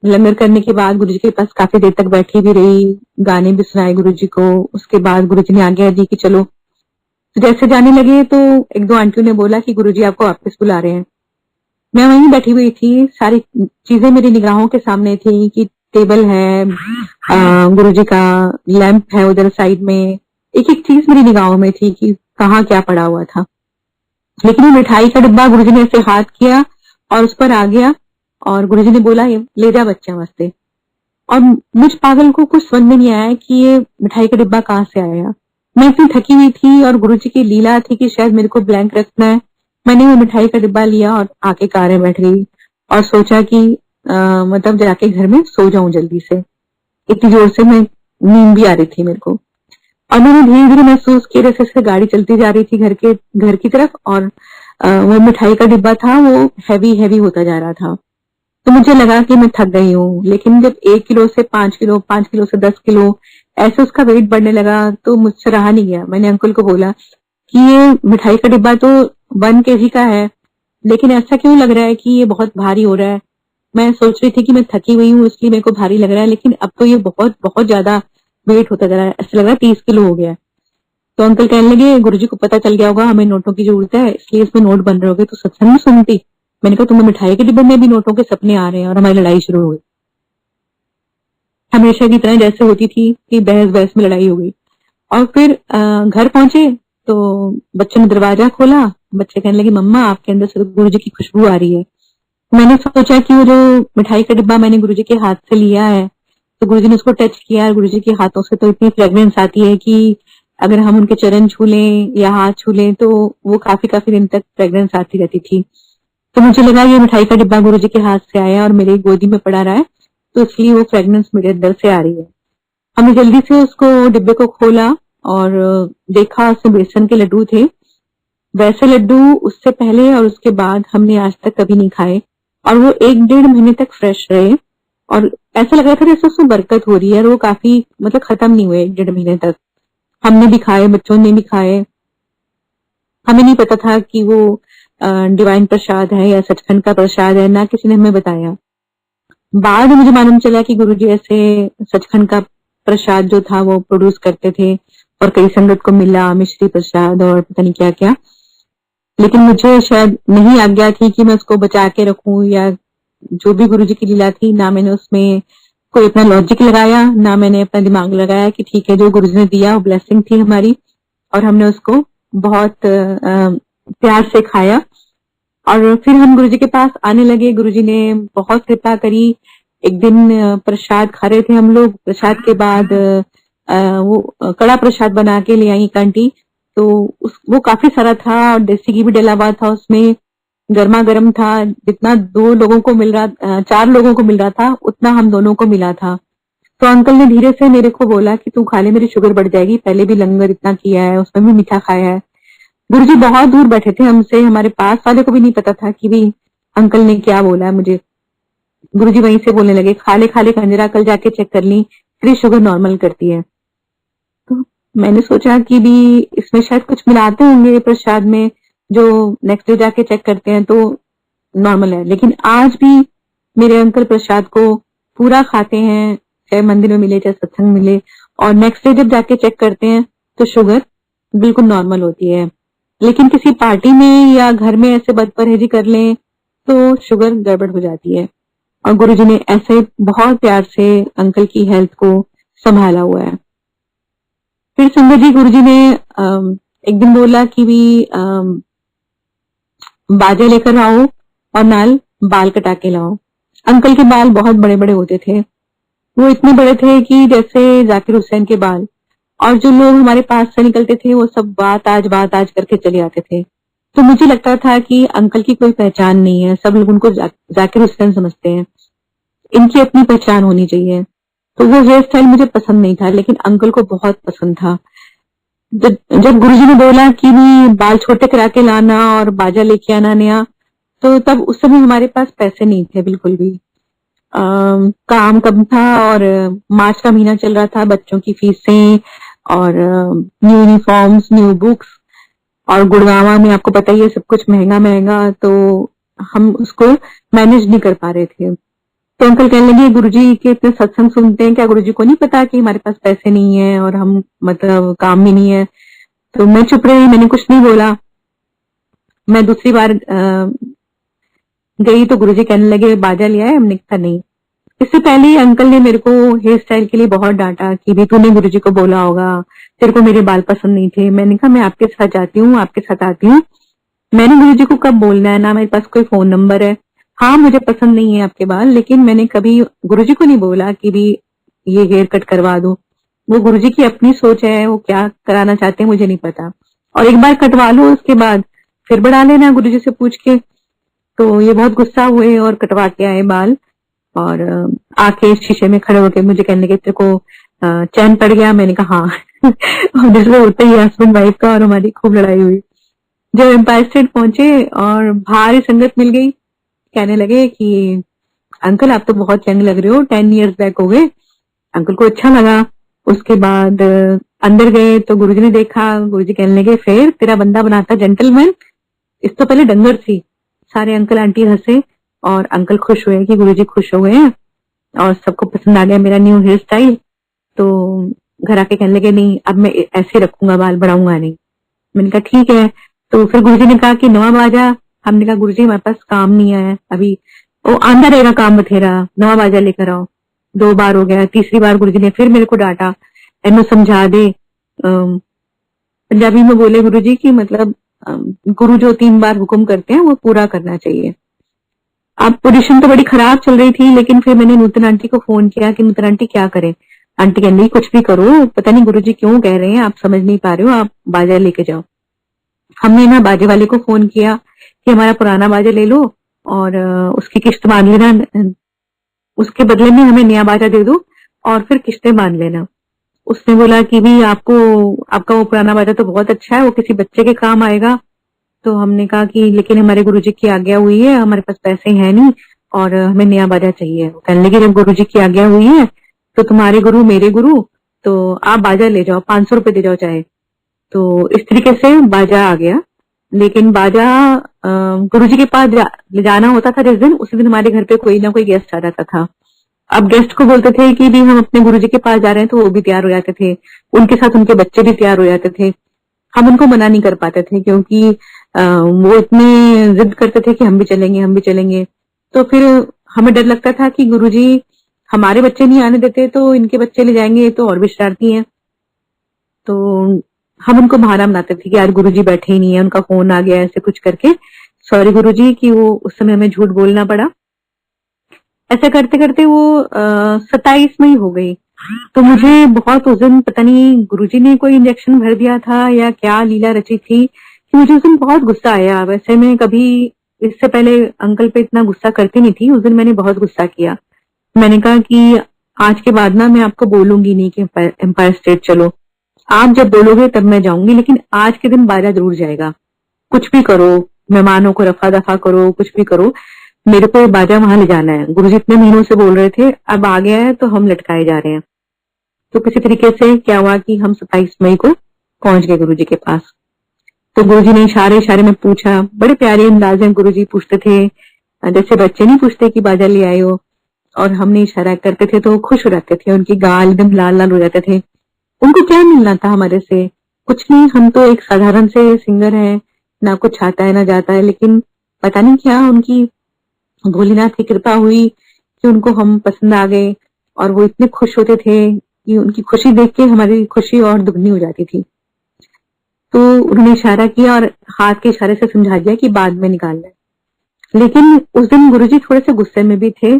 S1: लंगर करने के बाद गुरुजी के पास काफी देर तक बैठी भी रही, गाने भी सुनाए गुरुजी को, उसके बाद गुरुजी ने आज्ञा दी कि चलो तो जैसे जाने लगे तो एक दो आंटियों ने बोला कि गुरुजी आपको वापस बुला रहे हैं। मैं वहीं बैठी हुई थी, सारी चीजें मेरी निगाहों के सामने थी कि टेबल है, गुरुजी का लैंप है उधर साइड में, एक एक चीज मेरी निगाहों में थी कि कहाँ क्या पड़ा हुआ था। लेकिन वो मिठाई का डिब्बा गुरुजी ने ऐसे हाथ किया और उस पर आ गया और गुरुजी ने बोला ये ले जा बच्चा वास्ते। और मुझ पागल को कुछ समझ में नहीं आया कि ये मिठाई का डिब्बा कहाँ से आया। मैं इतनी थकी हुई थी और गुरुजी की लीला थी कि शायद मेरे को ब्लैंक रखना है। मैंने वो मिठाई का डिब्बा लिया और आके कार में बैठ गई और सोचा कि मतलब जाके घर में सो जाऊं जल्दी से। इतनी जोर से मैं नींद भी आ रही थी मेरे को। और मैंने धीरे धीरे महसूस किया जैसे जैसे गाड़ी चलती जा रही थी घर की तरफ, और वो मिठाई का डिब्बा था वो हैवी हैवी होता जा रहा था। तो मुझे लगा कि मैं थक गई हूँ। लेकिन जब 1 किलो से 5 किलो, 5 किलो से 10 किलो ऐसे उसका वेट बढ़ने लगा तो मुझसे रहा नहीं गया। मैंने अंकल को बोला कि ये मिठाई का डिब्बा तो 1 kg का है, लेकिन ऐसा क्यों लग रहा है कि ये बहुत भारी हो रहा है। मैं सोच रही थी कि मैं थकी हुई हूँ इसलिए मेरे को भारी लग रहा है, लेकिन अब तो ये बहुत बहुत ज्यादा वेट होता जा रहा है, ऐसा लग रहा है 30 किलो हो गया है। तो अंकल कहने लगे गुरुजी को पता चल गया होगा हमें नोटों की जरूरत है, इसलिए इसमें नोट बन रहे होगे, तो सत्संग में सुनती। मैंने कहा तुम्हें मिठाई के डिब्बे में भी नोटों के सपने आ रहे हैं, और हमारी लड़ाई शुरू हो गई। हमेशा की तरह जैसे होती थी कि बहस बहस में लड़ाई हो गई। और फिर घर पहुंचे तो बच्चे ने दरवाजा खोला। बच्चे कहने लगे मम्मा आपके अंदर से गुरुजी की खुशबू आ रही है। मैंने सोचा कि वो जो मिठाई का डिब्बा मैंने गुरुजी के हाथ से लिया है, तो गुरुजी ने उसको टच किया, और गुरुजी के हाथों से तो इतनी फ्रेग्रेंस आती है कि अगर हम उनके चरण छू लें या हाथ छू लें तो वो काफी काफी दिन तक फ्रेग्रेंस आती रहती थी। तो मुझे लगा ये मिठाई का डिब्बा गुरुजी के हाथ से आया और मेरी गोदी में पड़ा रहा है, तो इसलिए वो फ्रेग्रेंस मेरे अंदर से आ रही है। हमने जल्दी से उसको डिब्बे को खोला और देखा उसमें बेसन के लड्डू थे। वैसे लड्डू उससे पहले और उसके बाद हमने आज तक कभी नहीं खाए, और वो 1 डेढ़ महीने तक फ्रेश रहे। और ऐसा लग रहा था जैसे उसमें बरकत हो रही है, और वो काफी मतलब खत्म नहीं हुए 1 डेढ़ महीने तक। हमने भी खाए, बच्चों ने भी खाए। हमें नहीं पता था कि वो डिवाइन प्रसाद है या सचखंड का प्रसाद है, ना किसी ने हमें बताया। बाद में मुझे मालूम चला कि गुरुजी ऐसे सचखंड का प्रसाद जो था वो प्रोड्यूस करते थे, और कई संगत को मिला मिश्री प्रसाद और पता नहीं क्या क्या। लेकिन मुझे शायद नहीं आज्ञा थी कि मैं उसको बचा के रखूं, या जो भी गुरुजी की लीला थी, ना मैंने उसमें कोई अपना लॉजिक लगाया, ना मैंने अपना दिमाग लगाया कि ठीक है जो गुरुजी ने दिया वो ब्लेसिंग थी हमारी, और हमने उसको बहुत प्यार से खाया। और फिर हम गुरुजी के पास आने लगे। गुरुजी ने बहुत कृपा करी। एक दिन प्रसाद खा रहे थे हम लोग, प्रसाद के बाद वो कड़ा प्रसाद बना के ले आई एक आंटी, तो वो काफी सारा था और देसी घी भी डला हुआ था उसमें, गर्मा गर्म था। जितना 2 लोगों को मिल रहा 4 लोगों को मिल रहा था उतना हम दोनों को मिला था। तो अंकल ने धीरे से मेरे को बोला कि तू खा ले, मेरी शुगर बढ़ जाएगी, पहले भी लंगर इतना किया है, उसमें भी मीठा खाया है। गुरुजी बहुत दूर बैठे थे हमसे, हमारे पास वाले को भी नहीं पता था कि भी अंकल ने क्या बोला है मुझे। गुरुजी वहीं से बोलने लगे खा ले कंजरा, कल जाके चेक कर ली, तेरी शुगर नॉर्मल करती है। तो मैंने सोचा कि भी इसमें शायद कुछ मिलाते होंगे प्रसाद में, जो नेक्स्ट डे जाके चेक करते हैं तो नॉर्मल है। लेकिन आज भी मेरे अंकल प्रसाद को पूरा खाते हैं, चाहे मंदिर में मिले चाहे सत्संग मिले, और नेक्स्ट डे जब जाके चेक करते हैं तो शुगर बिल्कुल नॉर्मल होती है। लेकिन किसी पार्टी में या घर में ऐसे बदपरहेजी कर लें तो शुगर गड़बड़ हो जाती है। और गुरुजी ने ऐसे बहुत प्यार से अंकल की हेल्थ को संभाला हुआ है। फिर संगत जी गुरुजी ने एक दिन बोला कि भी बाजे लेकर आओ और नाल बाल कटा के लाओ। अंकल के बाल बहुत बड़े बड़े होते थे, वो इतने बड़े थे कि जैसे जाकिर हुसैन के बाल। और जो लोग हमारे पास से निकलते थे वो सब बात आज करके चले आते थे। तो मुझे लगता था कि अंकल की कोई पहचान नहीं है, सब लोग उनको जाकिर हुसैन समझते हैं, इनकी अपनी पहचान होनी चाहिए। तो वो हेयर स्टाइल मुझे पसंद नहीं था, लेकिन अंकल को बहुत पसंद था। जब गुरुजी ने बोला कि भी बाल छोटे करा के लाना और बाजा लेके आना नया, तो तब उस समय हमारे पास पैसे नहीं थे बिल्कुल भी। काम कम था और मार्च का महीना चल रहा था, बच्चों की फीसें और न्यू यूनिफॉर्म्स, न्यू बुक्स, और गुड़गावा में आपको पता ही है सब कुछ महंगा महंगा, तो हम उसको मैनेज नहीं कर पा रहे थे। तो अंकल कहने लगे गुरुजी के इतने सत्संग सुनते हैं, क्या गुरुजी को नहीं पता कि हमारे पास पैसे नहीं है और हम मतलब काम में नहीं है। तो मैं चुप रही, मैंने कुछ नहीं बोला। मैं दूसरी बार गई तो गुरुजी कहने लगे बाजा लिया है, हमने कहा नहीं। इससे पहले ही अंकल ने मेरे को हेयर स्टाइल के लिए बहुत डांटा कि भी तूने गुरुजी को बोला होगा, तेरे को मेरे बाल पसंद नहीं थे। मैंने कहा मैं आपके साथ जाती हूँ, आपके साथ आती हूँ, मैंने गुरुजी को कब बोलना है, ना मेरे पास कोई फोन नंबर है। हाँ मुझे पसंद नहीं है आपके बाल, लेकिन मैंने कभी गुरुजी को नहीं बोला कि भी ये हेयर कट करवा दो। वो गुरुजी की अपनी सोच है, वो क्या कराना चाहते हैं मुझे नहीं पता। और एक बार कटवा लो उसके बाद फिर बढ़ा लेना गुरुजी से पूछ के। तो ये बहुत गुस्सा हुए और कटवा के आए बाल, और आके शीशे में खड़े होके मुझे कहने के तेरे को चैन पड़ गया। मैंने कहा हाँ। और दूसरे होते ही हस्बैंड वाइफ का और हमारी खूब लड़ाई हुई। जब एम्पायर स्टेट पहुंचे और भारी संगत मिल गई, कहने लगे कि अंकल आप तो बहुत यंग लग रहे हो, 10 इयर्स बैक हो गए। अंकल को अच्छा लगा। उसके बाद अंदर गए तो गुरुजी ने देखा, गुरुजी कहने लगे फिर तेरा बंदा बनाता जेंटलमैन। इस तो पहले डंगर थी। सारे अंकल आंटी हंसे और अंकल खुश हुए कि गुरुजी खुश हो गए हैं और सबको पसंद आ गया मेरा न्यू हेयर स्टाइल। तो घर आके कहने लगे नहीं अब मैं ऐसे रखूंगा, बाल बढ़ाऊंगा नहीं। मैंने कहा ठीक है। तो फिर गुरुजी ने कहा कि नवा बाजा। हमने कहा गुरुजी हमारे पास काम नहीं आया अभी, वो आंदा रहेगा काम बथेरा, नवा बाजा लेकर आओ। 2 बार हो गया, तीसरी बार गुरुजी ने फिर मेरे को डांटा, एनो समझा दे। पंजाबी में बोले गुरुजी की मतलब गुरु जो 3 बार हुक्म करते हैं वो पूरा करना चाहिए। अब पोजीशन तो बड़ी खराब चल रही थी, लेकिन फिर मैंने नूतन आंटी को फोन किया कि नूतन आंटी क्या करें। आंटी कहने लगी कुछ भी करो, पता नहीं गुरुजी क्यों कह रहे हैं, आप समझ नहीं पा रहे हो, आप बाजा लेके जाओ। हमने ना बाजे वाले को फोन किया कि हमारा पुराना बाजा ले लो और उसकी किस्त बांध लेना, उसके बदले में हमें नया बाजा दे दो और फिर किस्तें बांध लेना। उसने बोला कि भी आपको आपका वो पुराना बाजा तो बहुत अच्छा है, वो किसी बच्चे के काम आएगा। तो हमने कहा कि लेकिन हमारे गुरुजी की आज्ञा हुई है, हमारे पास पैसे हैं नहीं और हमें नया बाजा चाहिए। कहने लगे जब गुरुजी की आज्ञा हुई है तो तुम्हारे गुरु मेरे गुरु, तो आप बाजा ले जाओ, 500 रुपए दे जाओ चाहे। तो इस तरीके से बाजा आ गया। लेकिन बाजा गुरुजी के पास ले जाना होता था जिस दिन, उसी दिन हमारे घर पे कोई ना कोई गेस्ट आ जाता था। अब गेस्ट को बोलते थे कि भी हम अपने गुरुजी के पास जा रहे हैं, तो वो भी तैयार हो जाते थे, उनके साथ उनके बच्चे भी तैयार हो जाते थे। हम उनको मना नहीं कर पाते थे क्योंकि वो इतने जिद करते थे कि हम भी चलेंगे, हम भी चलेंगे। तो फिर हमें डर लगता था कि गुरुजी हमारे बच्चे नहीं आने देते तो इनके बच्चे ले जाएंगे तो और भी शरारती हैं। तो हम उनको बहाना बनाते थे कि यार गुरुजी बैठे ही नहीं है, उनका फोन आ गया, ऐसे कुछ करके। सॉरी गुरुजी कि वो उस समय हमें झूठ बोलना पड़ा। ऐसा करते करते वो 27 में ही हो गई। तो मुझे बहुत उस दिन पता नहीं गुरुजी ने कोई इंजेक्शन भर दिया था या क्या लीला रची थी कि मुझे उस दिन बहुत गुस्सा आया। वैसे मैं कभी इससे पहले अंकल पे इतना गुस्सा करती नहीं थी, उस दिन मैंने बहुत गुस्सा किया। मैंने कहा कि आज के बाद ना मैं आपको बोलूंगी नहीं कि एम्पायर स्टेट चलो, आप जब बोलोगे तब मैं जाऊंगी, लेकिन आज के दिन बाजा जरूर जाएगा। कुछ भी करो, मेहमानों को रफा दफा करो, कुछ भी करो, मेरे को ये बाजा वहां ले जाना है। गुरुजी इतने महीनों से बोल रहे थे, अब आ गया है तो हम लटकाए जा रहे हैं। तो किसी तरीके से क्या हुआ कि हम 27 मई को पहुंच गए गुरुजी के पास। तो गुरुजी ने इशारे इशारे में पूछा, बड़े प्यारे अंदाज में गुरुजी पूछते थे, जैसे बच्चे नहीं पूछते कि बाजा ले आए हो। और हमने इशारा करते थे तो वो खुश हो जाते थे, उनकी गाल एकदम लाल लाल हो जाते थे। उनको क्या मिलना था हमारे से, कुछ नहीं, हम तो एक साधारण से सिंगर हैं, ना कुछ आता है ना जाता है। लेकिन पता नहीं क्या उनकी भोलेनाथ की कृपा हुई कि उनको हम पसंद आ गए और वो इतने खुश होते थे कि उनकी खुशी देख के हमारी खुशी और दुगनी हो जाती थी। तो उन्होंने इशारा किया और हाथ के इशारे से समझा दिया कि बाद में निकालना है। लेकिन उस दिन गुरुजी थोड़े से गुस्से में भी थे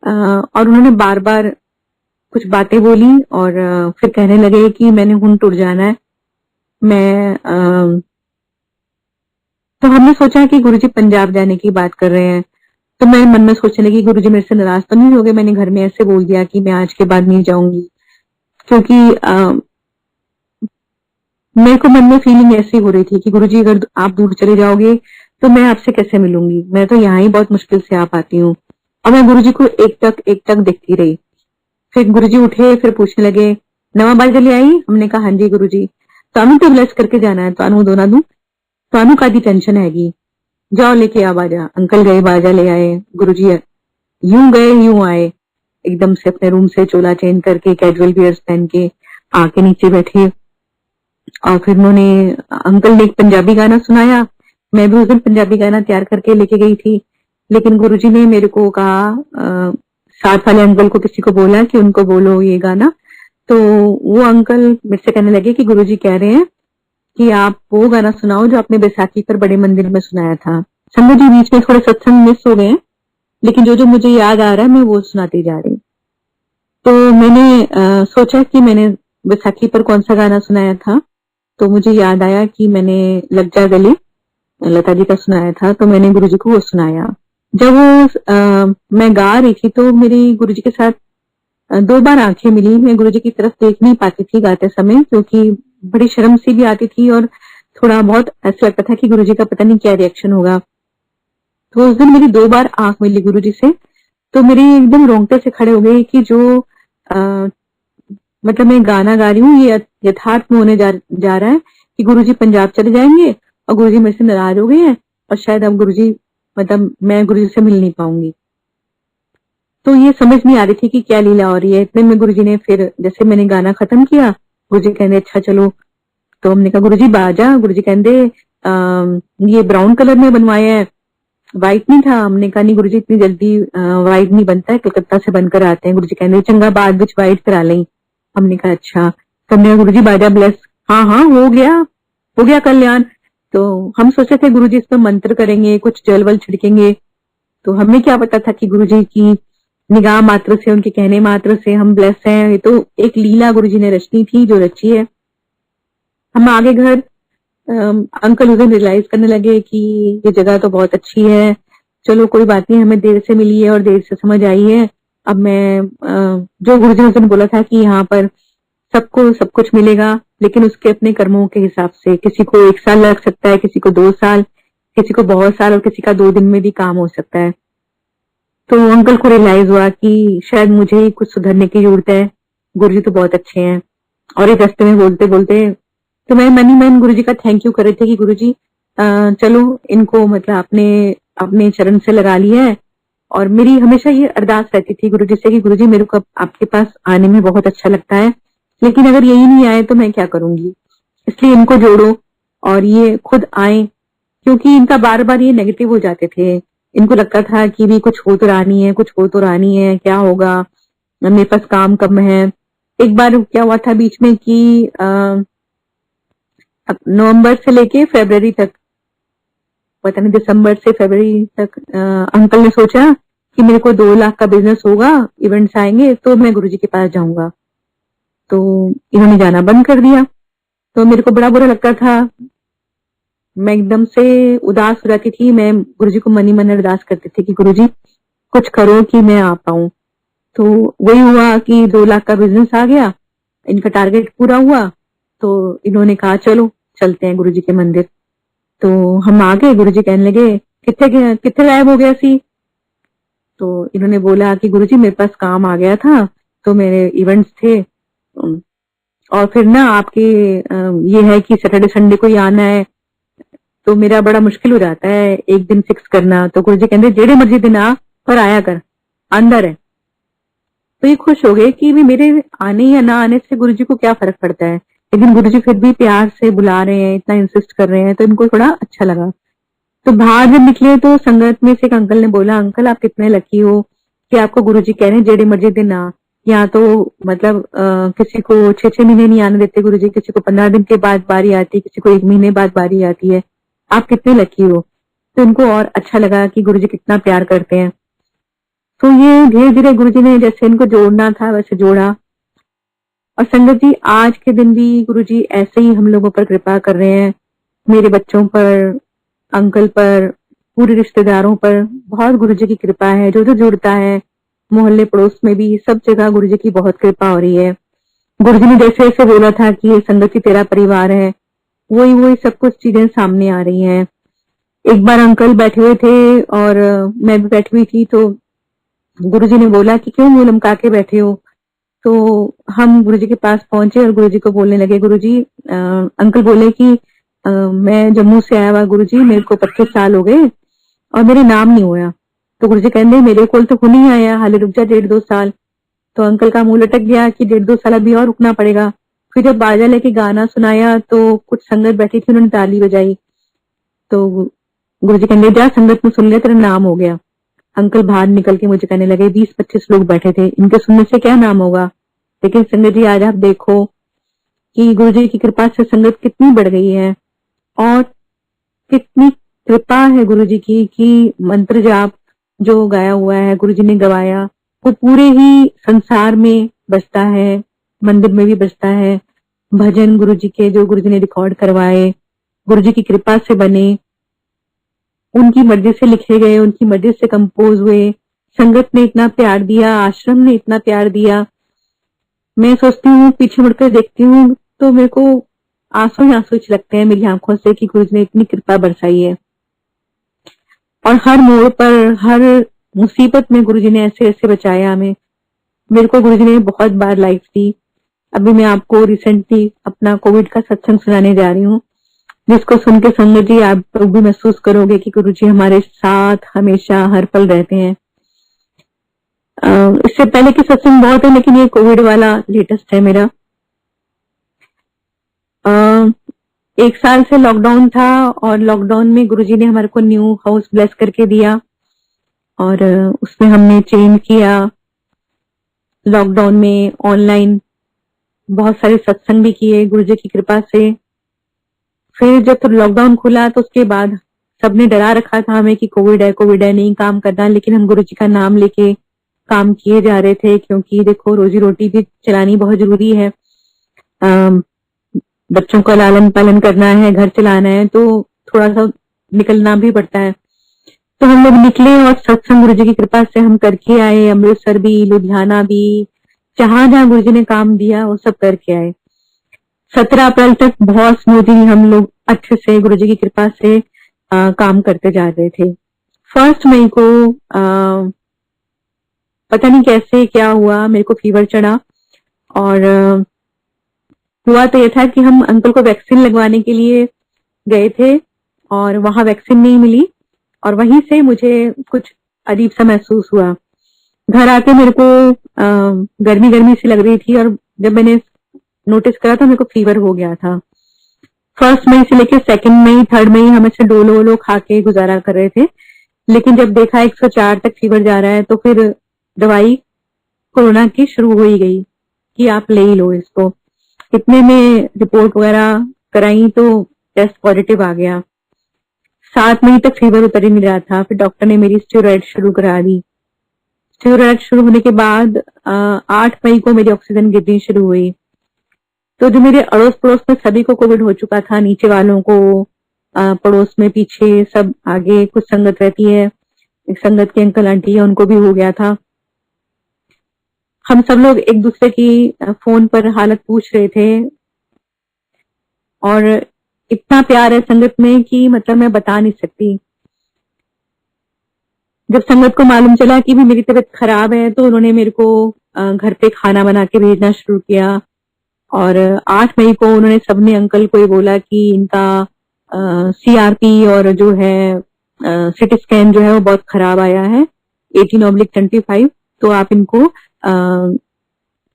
S1: और उन्होंने बार बार कुछ बातें बोली और फिर कहने लगे कि मैंने हुन टूट जाना है। तो हमने सोचा कि गुरुजी पंजाब जाने की बात कर रहे हैं। तो मैं मन में सोचने लगी गुरुजी मेरे से नाराज तो नहीं हो गए, मैंने घर में ऐसे बोल दिया कि मैं आज के बाद नहीं जाऊंगी। क्योंकि मेरे को मन में फीलिंग ऐसी हो रही थी कि गुरुजी अगर आप दूर चले जाओगे तो मैं आपसे कैसे मिलूंगी, मैं तो यहाँ ही बहुत मुश्किल से आ पाती हूँ। और मैं गुरुजी को एक टक देखती रही। फिर गुरुजी उठे, फिर पूछने लगे नवा बाजा ले आई। हमने कहा हाँ जी गुरुजी। तानू तो ब्लेस करके जाना है, तानू दो ना दू, तानू का दी टेंशन हैगी, जाओ लेके आ बाजा। अंकल गए, बाजा ले आए। गुरुजी यूं गए यूं आए, एकदम से अपने रूम से चोला चेंज करके कैजुअल वियर्स पहन के आके नीचे बैठे। और फिर उन्होंने अंकल ने एक पंजाबी गाना सुनाया। मैं भी उस दिन पंजाबी गाना तैयार करके लेके गई थी, लेकिन गुरुजी ने मेरे को कहा, साथ वाले अंकल को किसी को बोला कि उनको बोलो ये गाना। तो वो अंकल मेरे से कहने लगे कि गुरुजी कह रहे हैं कि आप वो गाना सुनाओ जो आपने बैसाखी पर बड़े मंदिर में सुनाया था। संगत जी, बीच में थोड़े सत्संग मिस हो गए हैं, लेकिन जो जो मुझे याद आ रहा है मैं वो सुनाती जा रही हूँ। तो मैंने सोचा कि मैंने बैसाखी पर कौन सा गाना सुनाया था, तो मुझे याद आया कि मैंने लग जा गले लता जी का सुनाया था, तो मैंने गुरुजी को वो सुनाया। जब वो मैं गा रही थी तो मेरी गुरुजी के साथ 2 बार आंखें मिली। मैं गुरुजी की तरफ देख नहीं पाती थी गाते समय, क्योंकि बड़ी शर्म सी भी आती थी और थोड़ा बहुत ऐसा लगता था कि गुरुजी का पता नहीं क्या रिएक्शन होगा। तो उस दिन मेरी 2 बार आंख मिली गुरुजी से, तो मेरी एकदम रोंगटे से खड़े हो गए कि जो मतलब मैं गाना गा रही हूँ ये यथार्थ में होने जा रहा है कि गुरुजी पंजाब चले जाएंगे और गुरुजी मेरे से नाराज हो गए हैं और शायद अब गुरुजी मतलब मैं गुरुजी से मिल नहीं पाऊंगी। तो ये समझ नहीं आ रही थी कि क्या लीला हो रही है। इतने में गुरुजी ने फिर जैसे मैंने गाना खत्म किया, गुरुजी कहते अच्छा चलो। तो हमने कहा गुरुजी बाजा। गुरुजी कहते ये ब्राउन कलर में बनवाया है, व्हाइट नहीं था। हमने कहा नहीं गुरुजी इतनी जल्दी व्हाइट नहीं बनता है, कलकत्ता से बनकर आते हैं। गुरुजी कहते चंगा बाद विच व्हाइट करा लें। हमने कहा अच्छा। तो हमने गुरुजी बाजा ब्लेस। हाँ हाँ हो गया कल्याण। तो हम सोचे थे गुरुजी इस पर मंत्र करेंगे, कुछ जल वल छिड़केंगे। तो हमें क्या पता था कि गुरुजी की निगाह मात्र से, उनके कहने मात्र से हम ब्लेस हैं। ये तो एक लीला गुरुजी ने रचनी थी जो रची है। हम आगे घर अंकल उसे रियलाइज करने लगे कि ये जगह तो बहुत अच्छी है, चलो कोई बात नहीं, हमें देर से मिली है और देर से समझ आई है। अब मैं जो गुरुजी ने उस दिन बोला था कि यहाँ पर सबको सब कुछ मिलेगा, लेकिन उसके अपने कर्मों के हिसाब से। किसी को 1 साल लग सकता है, किसी को 2 साल, किसी को बहुत साल और किसी का 2 दिन में भी काम हो सकता है। तो अंकल को रियलाइज हुआ कि शायद मुझे कुछ सुधरने की जरूरत है। गुरुजी तो बहुत अच्छे हैं। और एक रास्ते में बोलते बोलते तो मैं मनी मन गुरुजी का थैंक यू कर रहे थे कि गुरुजी चलो इनको मतलब अपने अपने चरण से लगा लिया है। और मेरी हमेशा ये अरदास रहती थी गुरुजी से कि गुरुजी मेरे को आपके पास आने में बहुत अच्छा लगता है, लेकिन अगर यही नहीं आए तो मैं क्या करूंगी, इसलिए इनको जोड़ो और ये खुद आए। क्योंकि इनका बार बार ये नेगेटिव हो जाते थे। इनको लगता था कि भी कुछ हो तो रानी है, कुछ हो तो रानी है, क्या होगा, मेरे पास काम कम है। एक बार क्या हुआ था बीच में कि नवंबर से लेके फरवरी तक, पता नहीं दिसंबर से फरवरी तक अंकल ने सोचा कि मेरे को 2 लाख का बिजनेस होगा, इवेंट्स आएंगे तो मैं गुरुजी के पास जाऊंगा। तो इन्होंने जाना बंद कर दिया। तो मेरे को बड़ा बुरा लगता था, मैं एकदम से उदास हो जाती थी। मैं गुरुजी को मनी मन अरदास करती थी कि गुरुजी कुछ करो कि मैं आ पाऊं। तो वही हुआ कि 2 लाख का बिजनेस आ गया, इनका टारगेट पूरा हुआ। तो इन्होंने कहा चलो चलते हैं गुरुजी के मंदिर। तो हम आ गए। गुरुजी कहने लगे कितने गायब हो गया सी। तो इन्होंने बोला कि गुरुजी मेरे पास काम आ गया था, तो मेरे इवेंट्स थे और फिर ना आपके ये है कि सैटरडे संडे को ही आना है, तो मेरा बड़ा मुश्किल हो जाता है एक दिन फिक्स करना। तो गुरुजी कहते जेड़े मर्जी दिन आ पर आया कर, अंदर है। तो ये खुश हो गए कि भी मेरे आने या ना आने से गुरुजी को क्या फर्क पड़ता है, लेकिन गुरुजी फिर भी प्यार से बुला रहे हैं, इतना इंसिस्ट कर रहे हैं, तो इनको थोड़ा अच्छा लगा। तो बाहर जब निकले तो संगत में से एक अंकल ने बोला अंकल आप कितने लकी हो कि आपको गुरुजी कह रहे हैं जेड़े मर्जी दिन आ। यहाँ तो मतलब किसी को 6-6 महीने नहीं आने देते गुरुजी, किसी को 15 दिन के बाद बारी आती है, किसी को 1 महीने बाद बारी आती है। आप कितने लकी हो। तो इनको और अच्छा लगा कि गुरुजी कितना प्यार करते हैं। तो ये धीरे धीरे गुरुजी ने जैसे इनको जोड़ना था वैसे जोड़ा। और संगत जी आज के दिन भी गुरुजी ऐसे ही हम लोगों पर कृपा कर रहे हैं, मेरे बच्चों पर, अंकल पर, पूरे रिश्तेदारों पर बहुत गुरुजी की कृपा है। जो जो जुड़ता है मोहल्ले पड़ोस में भी सब जगह गुरुजी की बहुत कृपा हो रही है। गुरुजी ने जैसे ऐसे बोला था कि ये संगत ही तेरा परिवार है, वही वही सब कुछ चीजें सामने आ रही हैं। एक बार अंकल बैठे हुए थे और मैं भी बैठी हुई थी, तो गुरुजी ने बोला कि क्यों मुंह लमका के बैठे हो। तो हम गुरुजी के पास पहुंचे और गुरुजी को बोलने लगे गुरुजी अंकल बोले कि मैं जम्मू से आया हुआ गुरुजी, मेरे को 25 साल हो गए और मेरे नाम नहीं हुआ। तो गुरुजी कहते मेरे को तो नहीं आया, हाले रुक जा 1.5-2 साल। तो अंकल का मुंह लटक गया कि 1.5-2 साल अभी और रुकना पड़ेगा। फिर जब बाजा लेके गाना सुनाया तो कुछ संगत बैठी थी, उन्होंने ताली बजाई। तो गुरुजी कहने लगे, जा संगत में सुन ले, तेरा नाम हो गया। अंकल बाहर निकल के मुझे कहने लगे, 20-25 लोग बैठे थे, इनके सुनने से क्या नाम होगा। लेकिन संगत जी आज आप देखो कि गुरुजी की कृपा से संगत कितनी बढ़ गई है, और कितनी कृपा है गुरुजी की कि मंत्र जाप जो गाया हुआ है, गुरुजी ने गवाया, वो पूरे ही संसार में बजता है, मंदिर में भी बजता है। भजन गुरुजी के जो गुरुजी ने रिकॉर्ड करवाए, गुरुजी की कृपा से बने, उनकी मर्जी से लिखे गए, उनकी मर्जी से कंपोज हुए। संगत ने इतना प्यार दिया, आश्रम ने इतना प्यार दिया। मैं सोचती हूँ, पीछे मुड़कर देखती हूँ तो मेरे को आंसू ही आंसू लगते हैं मेरी आंखों से कि गुरुजी ने इतनी कृपा बरसाई है। और हर मोड़ पर, हर मुसीबत में गुरुजी ने ऐसे ऐसे बचाया हमें। मेरे को गुरुजी ने बहुत बार लाइफ दी। अभी मैं आपको रिसेंटली अपना कोविड का सत्संग सुनाने जा रही हूँ, जिसको सुन के संगत जी आप लोग भी महसूस करोगे कि गुरुजी हमारे साथ हमेशा हर पल रहते हैं। इससे पहले के सत्संग बहुत है, लेकिन ये कोविड वाला लेटेस्ट है मेरा। 1 साल से लॉकडाउन था, और लॉकडाउन में गुरुजी ने हमारे को न्यू हाउस ब्लेस करके दिया, और उसमें हमने चेंज किया। लॉकडाउन में ऑनलाइन बहुत सारे सत्संग भी किए गुरुजी की कृपा से। फिर जब लॉकडाउन खुला तो उसके बाद सबने डरा रखा था हमें कि कोविड है, नहीं काम करना, लेकिन हम गुरुजी का नाम लेके काम किए जा रहे थे, क्योंकि देखो रोजी रोटी भी चलानी बहुत जरूरी है। बच्चों का लालन पालन करना है, घर चलाना है, तो थोड़ा सा निकलना भी पड़ता है। तो हम लोग निकले और सत्संग गुरुजी की कृपा से हम करके आए, अमृतसर भी, लुधियाना भी, जहां जहां गुरुजी ने काम दिया वो सब करके आए। 17 अप्रैल तक बहुत स्मूथली हम लोग अच्छे से गुरुजी की कृपा से काम करते जा रहे थे। 1 मई को पता नहीं कैसे क्या हुआ, मेरे को फीवर चढ़ा, और हुआ तो ये था कि हम अंकल को वैक्सीन लगवाने के लिए गए थे, और वहां वैक्सीन नहीं मिली, और वहीं से मुझे कुछ अजीब सा महसूस हुआ। घर आके मेरे को गर्मी गर्मी सी लग रही थी, और जब मैंने नोटिस करा तो मेरे को फीवर हो गया था। 1 मई से लेकर 2 मई 3 मई हम ऐसे डोलो वोलो खा के गुजारा कर रहे थे, लेकिन जब देखा 104 तक फीवर जा रहा है तो फिर दवाई कोरोना की शुरू हो ही गई कि आप ले ही लो इसको। इतने में रिपोर्ट वगैरह कराई तो टेस्ट पॉजिटिव आ गया। 7 मई तक फीवर उतर ही नहीं रहा था, फिर डॉक्टर ने मेरी स्टेरॉइड शुरू करा दी। स्टेरॉइड शुरू होने के बाद 8 मई को मेरी ऑक्सीजन गिरनी शुरू हुई। तो जो मेरे अड़ोस पड़ोस में सभी को कोविड हो चुका था, नीचे वालों को, पड़ोस में, पीछे, सब आगे कुछ संगत रहती है, एक संगत के अंकल आंटी है, उनको भी हो गया था। हम सब लोग एक दूसरे की फोन पर हालत पूछ रहे थे, और इतना प्यार है संगत में कि मतलब मैं बता नहीं सकती। जब संगत को मालूम चला कि भी मेरी तबीयत खराब है तो उन्होंने मेरे को घर पे खाना बना के भेजना शुरू किया, और 8 मई को उन्होंने सबने अंकल को ये बोला कि इनका CRP और जो है सिटी स्कैन जो है वो बहुत खराब आया है, 18/25, तो आप इनको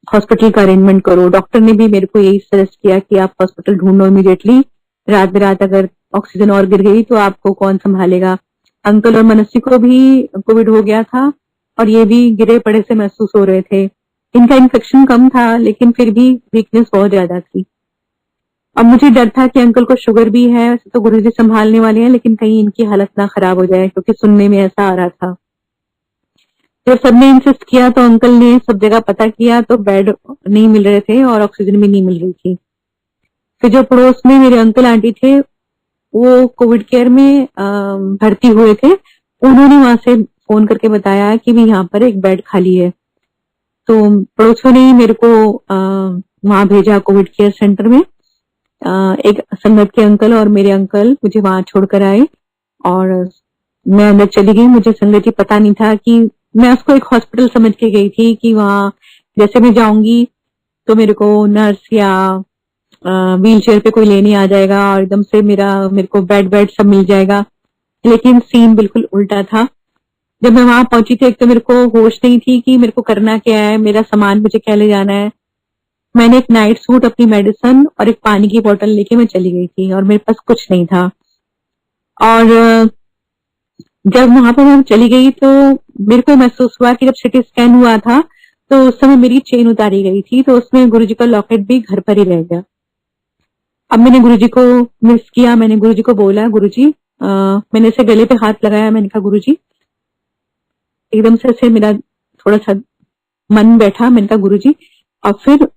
S1: हॉस्पिटल का अरेंजमेंट करो। डॉक्टर ने भी मेरे को यही सजेस्ट किया कि आप हॉस्पिटल ढूंढो इमीडिएटली, रात बेरात अगर ऑक्सीजन और गिर गई तो आपको कौन संभालेगा। अंकल और मनस्वी को भी कोविड हो गया था, और ये भी गिरे पड़े से महसूस हो रहे थे। इनका इन्फेक्शन कम था, लेकिन फिर भी वीकनेस बहुत ज्यादा थी। अब मुझे डर था कि अंकल को शुगर भी है, वैसे तो गुरुजी संभालने वाले हैं, लेकिन कहीं इनकी हालत ना खराब हो जाए, क्योंकि सुनने में ऐसा आ रहा था। जब सबने इंसिस्ट किया तो अंकल ने सब जगह पता किया तो बेड नहीं मिल रहे थे और ऑक्सीजन भी नहीं मिल रही थी। फिर जो पड़ोस में मेरे अंकल आंटी थे, वो कोविड केयर में भर्ती हुए थे, उन्होंने वहां से फोन करके बताया कि भी यहाँ पर एक बेड खाली है। तो पड़ोसियों ने मेरे को वहां भेजा कोविड केयर सेंटर में। एक संगत के अंकल और मेरे अंकल मुझे वहां छोड़कर आए, और मैं अंदर चली गई। मुझे संगत जी पता नहीं था कि मैं उसको एक हॉस्पिटल समझ के गई थी कि वहां जैसे मैं जाऊंगी तो मेरे को नर्स या व्हील चेयर पे कोई लेने आ जाएगा और एकदम से मेरे को बेड बेड सब मिल जाएगा, लेकिन सीन बिल्कुल उल्टा था। जब मैं वहां पहुंची थी, एक तो मेरे को होश नहीं थी कि मेरे को करना क्या है, मेरा सामान मुझे क्या ले जाना है। मैंने एक नाइट सूट, अपनी मेडिसिन और एक पानी की बोतल लेके मैं चली गई थी और मेरे पास कुछ नहीं था। और जब वहां पर मैं चली गई तो मेरे को महसूस हुआ कि जब सिटी स्कैन हुआ था तो उस समय मेरी चेन उतारी गई थी, तो उसमें गुरुजी का लॉकेट भी घर पर ही रह गया। अब मैंने गुरुजी को मिस किया, मैंने गुरुजी को बोला, गुरुजी मैंने ऐसे गले पे हाथ लगाया, मैंने कहा गुरुजी, एकदम से ऐसे मेरा थोड़ा सा मन बैठा, मैंने कहा गुरुजी। और फिर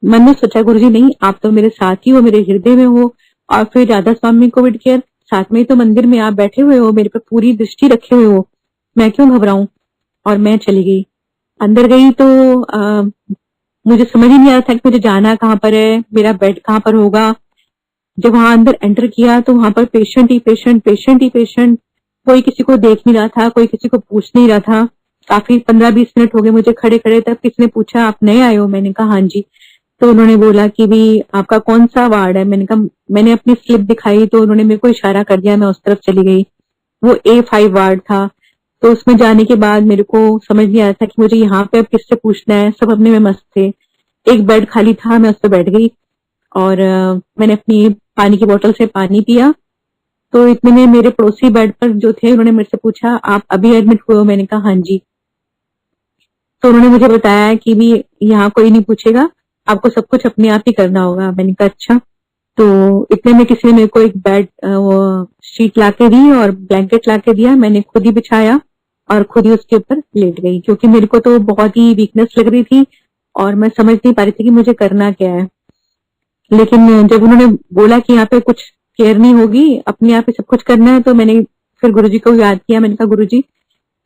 S1: मन में सोचा गुरुजी नहीं, आप तो मेरे साथ ही हो, मेरे हृदय में हो। और फिर राधा स्वामी कोविड केयर साथ में ही तो मंदिर में आप बैठे हुए हो, मेरे पर पूरी दृष्टि रखे हुए हो, मैं क्यों घबराऊं। और मैं चली गई, अंदर गई तो मुझे समझ ही नहीं आ रहा था कि मुझे जाना कहाँ पर है, मेरा बेड कहाँ पर होगा। जब वहां अंदर एंटर किया तो वहां पर पेशेंट ही पेशेंट, पेशेंट ही पेशेंट, कोई किसी को देख नहीं रहा था, कोई किसी को पूछ नहीं रहा था। काफी 15-20 मिनट हो गए मुझे खड़े खड़े, तब किसी ने पूछा आप नए आए हो, मैंने कहा हाँ जी। तो उन्होंने बोला कि भी आपका कौन सा वार्ड है, मैंने कहा, मैंने अपनी स्लिप दिखाई तो उन्होंने मेरे को इशारा कर दिया, मैं उस तरफ चली गई। वो A5 वार्ड था। तो उसमें जाने के बाद मेरे को समझ नहीं आया था कि मुझे यहाँ पे अब किससे पूछना है, सब अपने में मस्त थे। एक बेड खाली था, मैं उस पर बैठ गई और मैंने अपनी पानी की बोतल से पानी पिया। तो इतने में मेरे पड़ोसी बेड पर जो थे उन्होंने मेरे से पूछा आप अभी एडमिट हुए हो, मैंने कहा हाँ जी। तो उन्होंने मुझे बताया कि भी यहाँ कोई नहीं पूछेगा, आपको सब कुछ अपने आप ही करना होगा। मैंने कहा अच्छा। तो इतने में किसी ने मेरे को एक बेड वो शीट लाके दी और ब्लैंकेट लाके दिया, मैंने खुद ही बिछाया और खुद ही उसके ऊपर लेट गई, क्योंकि मेरे को तो बहुत ही वीकनेस लग रही थी और मैं समझ नहीं पा रही थी कि मुझे करना क्या है। लेकिन जब उन्होंने बोला कि यहाँ पे कुछ केयर नहीं होगी, अपने आप ही सब कुछ करना है, तो मैंने फिर गुरुजी को याद किया। मैंने कहा गुरुजी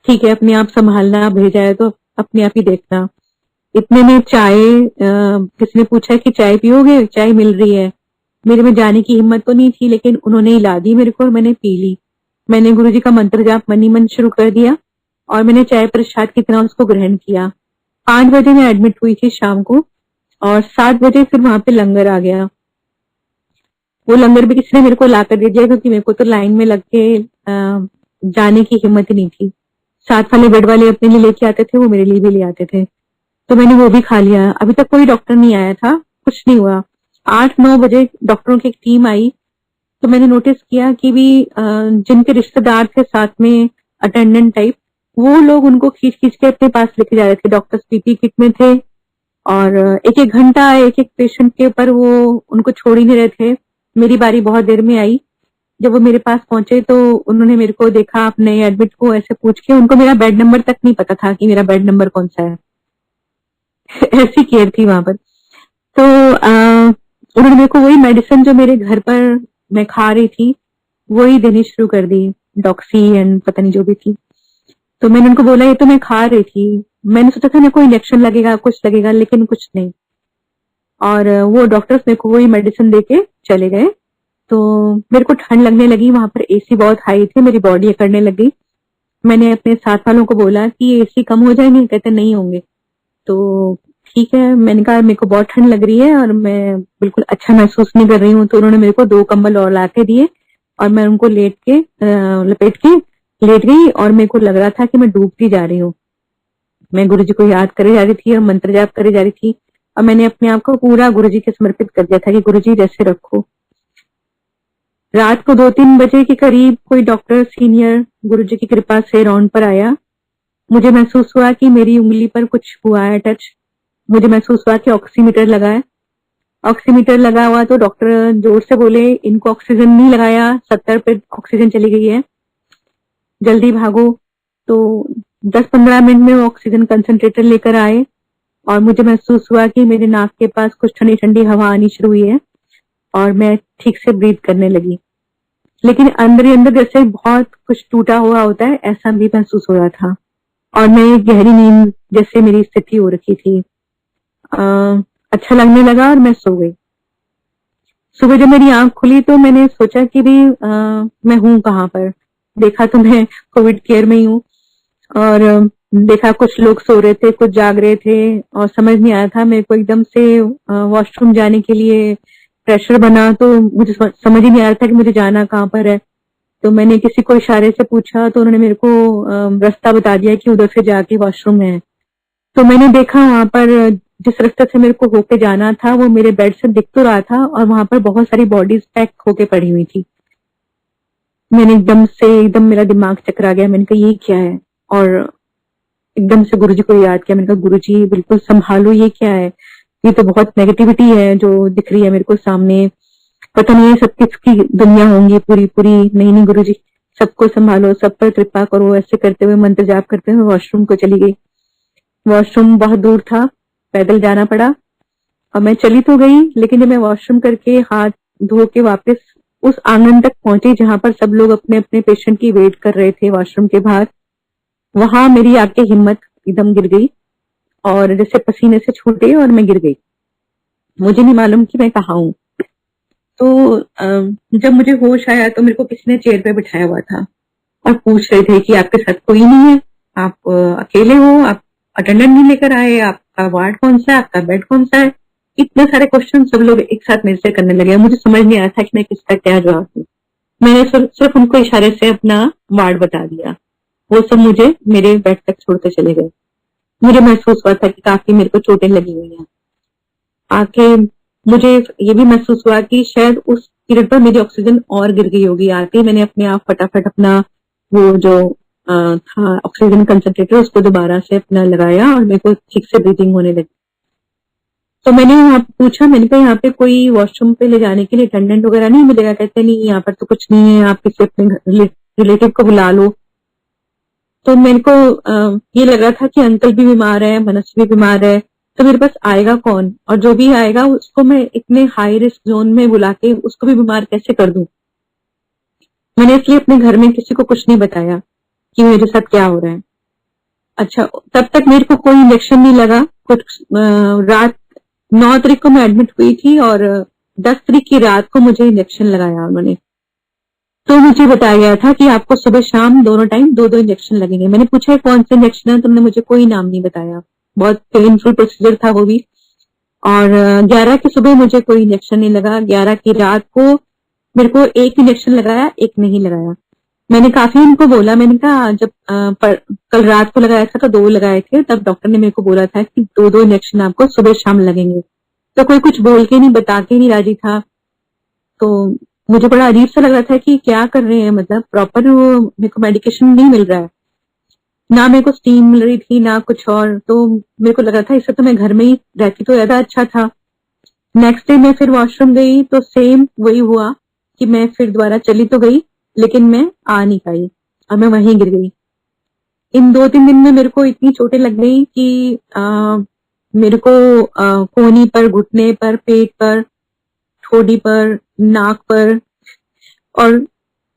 S1: ठीक है, अपने आप संभालना, भेजा है तो अपने आप ही देखना। इतने में चाय किसी ने पूछा कि चाय पियोगे, चाय मिल रही है। मेरे में जाने की हिम्मत तो नहीं थी, लेकिन उन्होंने ही ला दी मेरे को और मैंने पी ली। मैंने गुरुजी का मंत्र जाप मन ही मन शुरू कर दिया और मैंने चाय प्रसाद की तरह उसको ग्रहण किया। 5 बजे मैं एडमिट हुई थी शाम को और 7 बजे फिर वहां पे लंगर आ गया। वो लंगर भी किसी ने मेरे को ला कर दे दिया, क्योंकि मेरे को तो लाइन में लग के जाने की हिम्मत ही नहीं थी। साथ वाले बेड वाले अपने लिए लेके आते थे, वो मेरे लिए भी ले आते थे, तो मैंने वो भी खा लिया। अभी तक कोई डॉक्टर नहीं आया था, कुछ नहीं हुआ। 8-9 बजे डॉक्टरों की एक टीम आई, तो मैंने नोटिस किया कि भी जिनके रिश्तेदार थे साथ में, अटेंडेंट टाइप, वो लोग उनको खींच खींच के अपने पास लेके जा रहे थे। डॉक्टर्स पीपी किट में थे और एक एक घंटा एक एक पेशेंट के ऊपर वो उनको छोड़ ही नहीं रहे थे। मेरी बारी बहुत देर में आई। जब वो मेरे पास पहुंचे तो उन्होंने मेरे को देखा, आप नए एडमिट को, ऐसे पूछ के। उनको मेरा बेड नंबर तक नहीं पता था कि मेरा बेड नंबर कौन सा है। ऐसी केयर थी वहां पर। तो उन्होंने मेरे को वही मेडिसिन जो मेरे घर पर मैं खा रही थी वही देनी शुरू कर दी, डॉक्सी एंड पता नहीं जो भी थी। तो मैंने उनको बोला ये तो मैं खा रही थी, मैंने सोचा था मेरे को इंजेक्शन लगेगा, कुछ लगेगा, लेकिन कुछ नहीं। और वो डॉक्टर्स मेरे को वही मेडिसिन देके चले गए। तो मेरे को ठंड लगने लगी, वहां पर एसी बहुत हाई थे, मेरी बॉडी अकड़ने लगी। मैंने अपने साथ वालों को बोला कि एसी कम हो जाएंगे, कहते नहीं होंगे। तो ठीक है, मैंने कहा मेरे को बहुत ठंड लग रही है और मैं बिल्कुल अच्छा महसूस नहीं कर रही हूँ। तो उन्होंने मेरे को 2 कंबल और ला के दिए और मैं उनको लेट के लपेट के लेट गई और मेरे को लग रहा था कि मैं डूबती जा रही हूँ। मैं गुरुजी को याद करे जा रही थी और मंत्र जाप करे जा रही थी और मैंने अपने आप को पूरा गुरुजी के समर्पित कर दिया था कि गुरुजी जैसे रखो। रात को 2-3 बजे के करीब कोई डॉक्टर सीनियर गुरुजी की कृपा से राउंड पर आया। मुझे महसूस हुआ कि मेरी उंगली पर कुछ हुआ है टच। मुझे महसूस हुआ कि ऑक्सीमीटर लगा है। ऑक्सीमीटर लगा हुआ तो डॉक्टर जोर से बोले इनको ऑक्सीजन नहीं लगाया, 70 पे ऑक्सीजन चली गई है, जल्दी भागो। तो 10-15 मिनट में वो ऑक्सीजन कंसंट्रेटर लेकर आए और मुझे महसूस हुआ कि मेरे नाक के पास कुछ ठंडी ठंडी हवा आनी शुरू हुई है और मैं ठीक से ब्रीथ करने लगी। लेकिन अंदर ही अंदर जैसे बहुत कुछ टूटा हुआ होता है, ऐसा भी महसूस हो रहा था और मैं गहरी नींद जैसे मेरी स्थिति हो रखी थी। अच्छा लगने लगा और मैं सो गई। सुबह जब मेरी आंख खुली तो मैंने सोचा कि भी मैं हूँ कहाँ पर। देखा तो मैं कोविड केयर में ही हूँ और देखा कुछ लोग सो रहे थे, कुछ जाग रहे थे और समझ नहीं आया था। मेरे को एकदम से वॉशरूम जाने के लिए प्रेशर बना, तो मुझे समझ ही नहीं आ रहा था कि मुझे जाना कहाँ पर है। तो मैंने किसी को इशारे से पूछा तो उन्होंने मेरे को रास्ता बता दिया कि उधर से जाके वॉशरूम है। तो मैंने देखा वहां पर जिस रास्ते से मेरे को होके जाना था वो मेरे बेड से दिख तो रहा था, और वहां पर बहुत सारी बॉडीज पैक होके पड़ी हुई थी। मैंने एकदम मेरा दिमाग चकरा गया। मैंने कहा ये क्या है, और एकदम से गुरुजी को याद किया। मैंने कहा गुरुजी बिल्कुल संभालो, ये क्या है, ये तो बहुत नेगेटिविटी है जो दिख रही है मेरे को सामने, पता नहीं ये सब किसकी दुनिया होंगी पूरी पूरी। नहीं नहीं गुरुजी, सबको संभालो, सब पर कृपा करो। ऐसे करते हुए मंत्र जाप करते हुए वॉशरूम को चली गई। वॉशरूम बहुत दूर था, पैदल जाना पड़ा, और मैं चली तो गई, लेकिन जब मैं वॉशरूम करके हाथ धो के वापस उस आंगन तक पहुंची जहां पर सब लोग अपने अपने पेशेंट की वेट कर रहे थे वॉशरूम के बाहर, वहां मेरी आके हिम्मत एकदम गिर गई, और जैसे पसीने से छूटे और मैं गिर गई। मुझे नहीं मालूम कि मैं कहाँ हूँ। तो जब मुझे होश आया तो मेरे को किसी ने चेयर पे बिठाया हुआ था और पूछ रहे थे कि आपके साथ कोई नहीं है, आप अकेले हो, आप अटेंडेंट नहीं लेकर आए, आपका वार्ड कौन सा है, आपका बेड कौन सा है। इतने सारे क्वेश्चन सब लोग एक साथ मेरे से करने लगे। मुझे समझ नहीं आया था कि मैं किसका क्या जवाब दूं। मैंने सिर्फ उनको इशारे से अपना वार्ड बता दिया। वो सब मुझे मेरे बेड तक छोड़कर चले गए। मुझे महसूस हुआ था कि काफी मेरे को चोटें लगी हुई हैं। आके मुझे ये भी महसूस हुआ कि शायद उस पीरियड पर मेरी ऑक्सीजन और गिर गई होगी। आके मैंने अपने आप फटाफट अपना वो जो था ऑक्सीजन कंसंट्रेटर उसको दोबारा से अपना लगाया, और मेरे को ठीक से ब्रीथिंग होने लगी। तो मैंने वहां पूछा, मैंने कहा यहाँ पे कोई वॉशरूम पे ले जाने के लिए अटेंडेंट वगैरह नहीं मिलेगा? कहते नहीं, यहाँ पर तो कुछ नहीं है, आप किसी अपने रिलेटिव को बुला लो। तो मेरे को ये लग रहा था कि अंकल भी बीमार है, मनस भी बीमार है, तो मेरे पास आएगा कौन, और जो भी आएगा उसको मैं इतने हाई रिस्क जोन में बुला के उसको भी बीमार कैसे कर दूं। मैंने इसलिए अपने घर में किसी को कुछ नहीं बताया कि मेरे साथ क्या हो रहा है। अच्छा, तब तक मेरे को कोई इंजेक्शन नहीं लगा। कुछ रात 9 तारीख को मैं एडमिट हुई थी, और 10 तारीख की रात को मुझे इंजेक्शन लगाया उन्होंने। तो मुझे बताया गया था कि आपको सुबह शाम दोनों टाइम 2-2 इंजेक्शन लगेंगे। मैंने पूछा कौन से इंजेक्शन है, तुमने मुझे कोई नाम नहीं बताया। बहुत पेनफुल प्रोसीजर था वो भी। और 11 की सुबह मुझे कोई इंजेक्शन नहीं लगा। 11 की रात को मेरे को एक इंजेक्शन लगाया, एक नहीं लगाया। मैंने काफी उनको बोला, मैंने कहा जब कल रात को लगाया था तो 2 लगाए थे, तब डॉक्टर ने मेरे को बोला था कि 2-2 इंजेक्शन आपको सुबह शाम लगेंगे। तो कोई कुछ बोल के नहीं, बता के नहीं राजी था। तो मुझे बड़ा अजीब सा लग रहा था कि क्या कर रहे हैं, मतलब प्रॉपर मेरे को मेडिकेशन नहीं मिल रहा है, ना मेरे को स्टीम मिल रही थी ना कुछ और। तो मेरे को लग रहा था इससे तो मैं घर में ही रहती तो ज्यादा अच्छा था। नेक्स्ट डे मैं फिर वॉशरूम गई तो सेम वही हुआ कि मैं फिर दोबारा चली तो गई, लेकिन मैं आ नहीं पाई और मैं वहीं गिर गई। इन 2-3 दिन में मेरे को इतनी चोटें लग गई कि मेरे को कोहनी पर, घुटने पर, पेट पर, ठोडी पर, नाक पर, और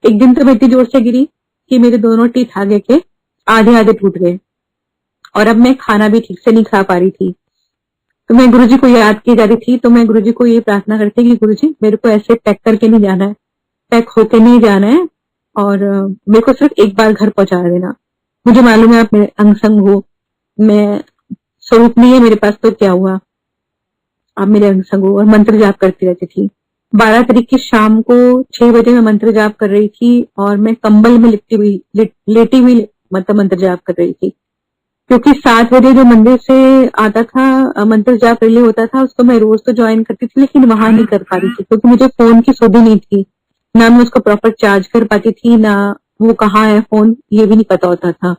S1: एक दिन तो मैं इतनी जोर से गिरी कि मेरे दोनों टीथ आगे के आधे आधे टूट गए, और अब मैं खाना भी ठीक से नहीं खा पा रही थी। तो मैं गुरुजी को याद की जा रही थी, तो मैं गुरुजी को ये प्रार्थना करती कि गुरुजी मेरे को ऐसे पैक करके नहीं जाना है, पैक होके नहीं जाना है, और मेरे को सिर्फ एक बार घर पहुंचा देना। मुझे मालूम है आप मेरे अंग संग हो, मैं स्वरूप नहीं है मेरे पास, तो क्या हुआ, आप मेरे अंग संग हो। और मंत्र जाप करती रहती थी। 12 तारीख की शाम को 6 बजे मैं मंत्र जाप कर रही थी, और मैं कंबल में लेटी हुई मतलब मंत्र जाप कर रही थी, क्योंकि 7 बजे जो मंदिर से आता था मंत्र जाप रिले होता था, उसको मैं रोज तो ज्वाइन करती थी, लेकिन वहां नहीं कर पा रही थी क्योंकि मुझे फोन की सुधि नहीं थी, ना मैं उसको प्रॉपर चार्ज कर पाती थी, ना वो कहाँ है फोन ये भी नहीं पता होता था।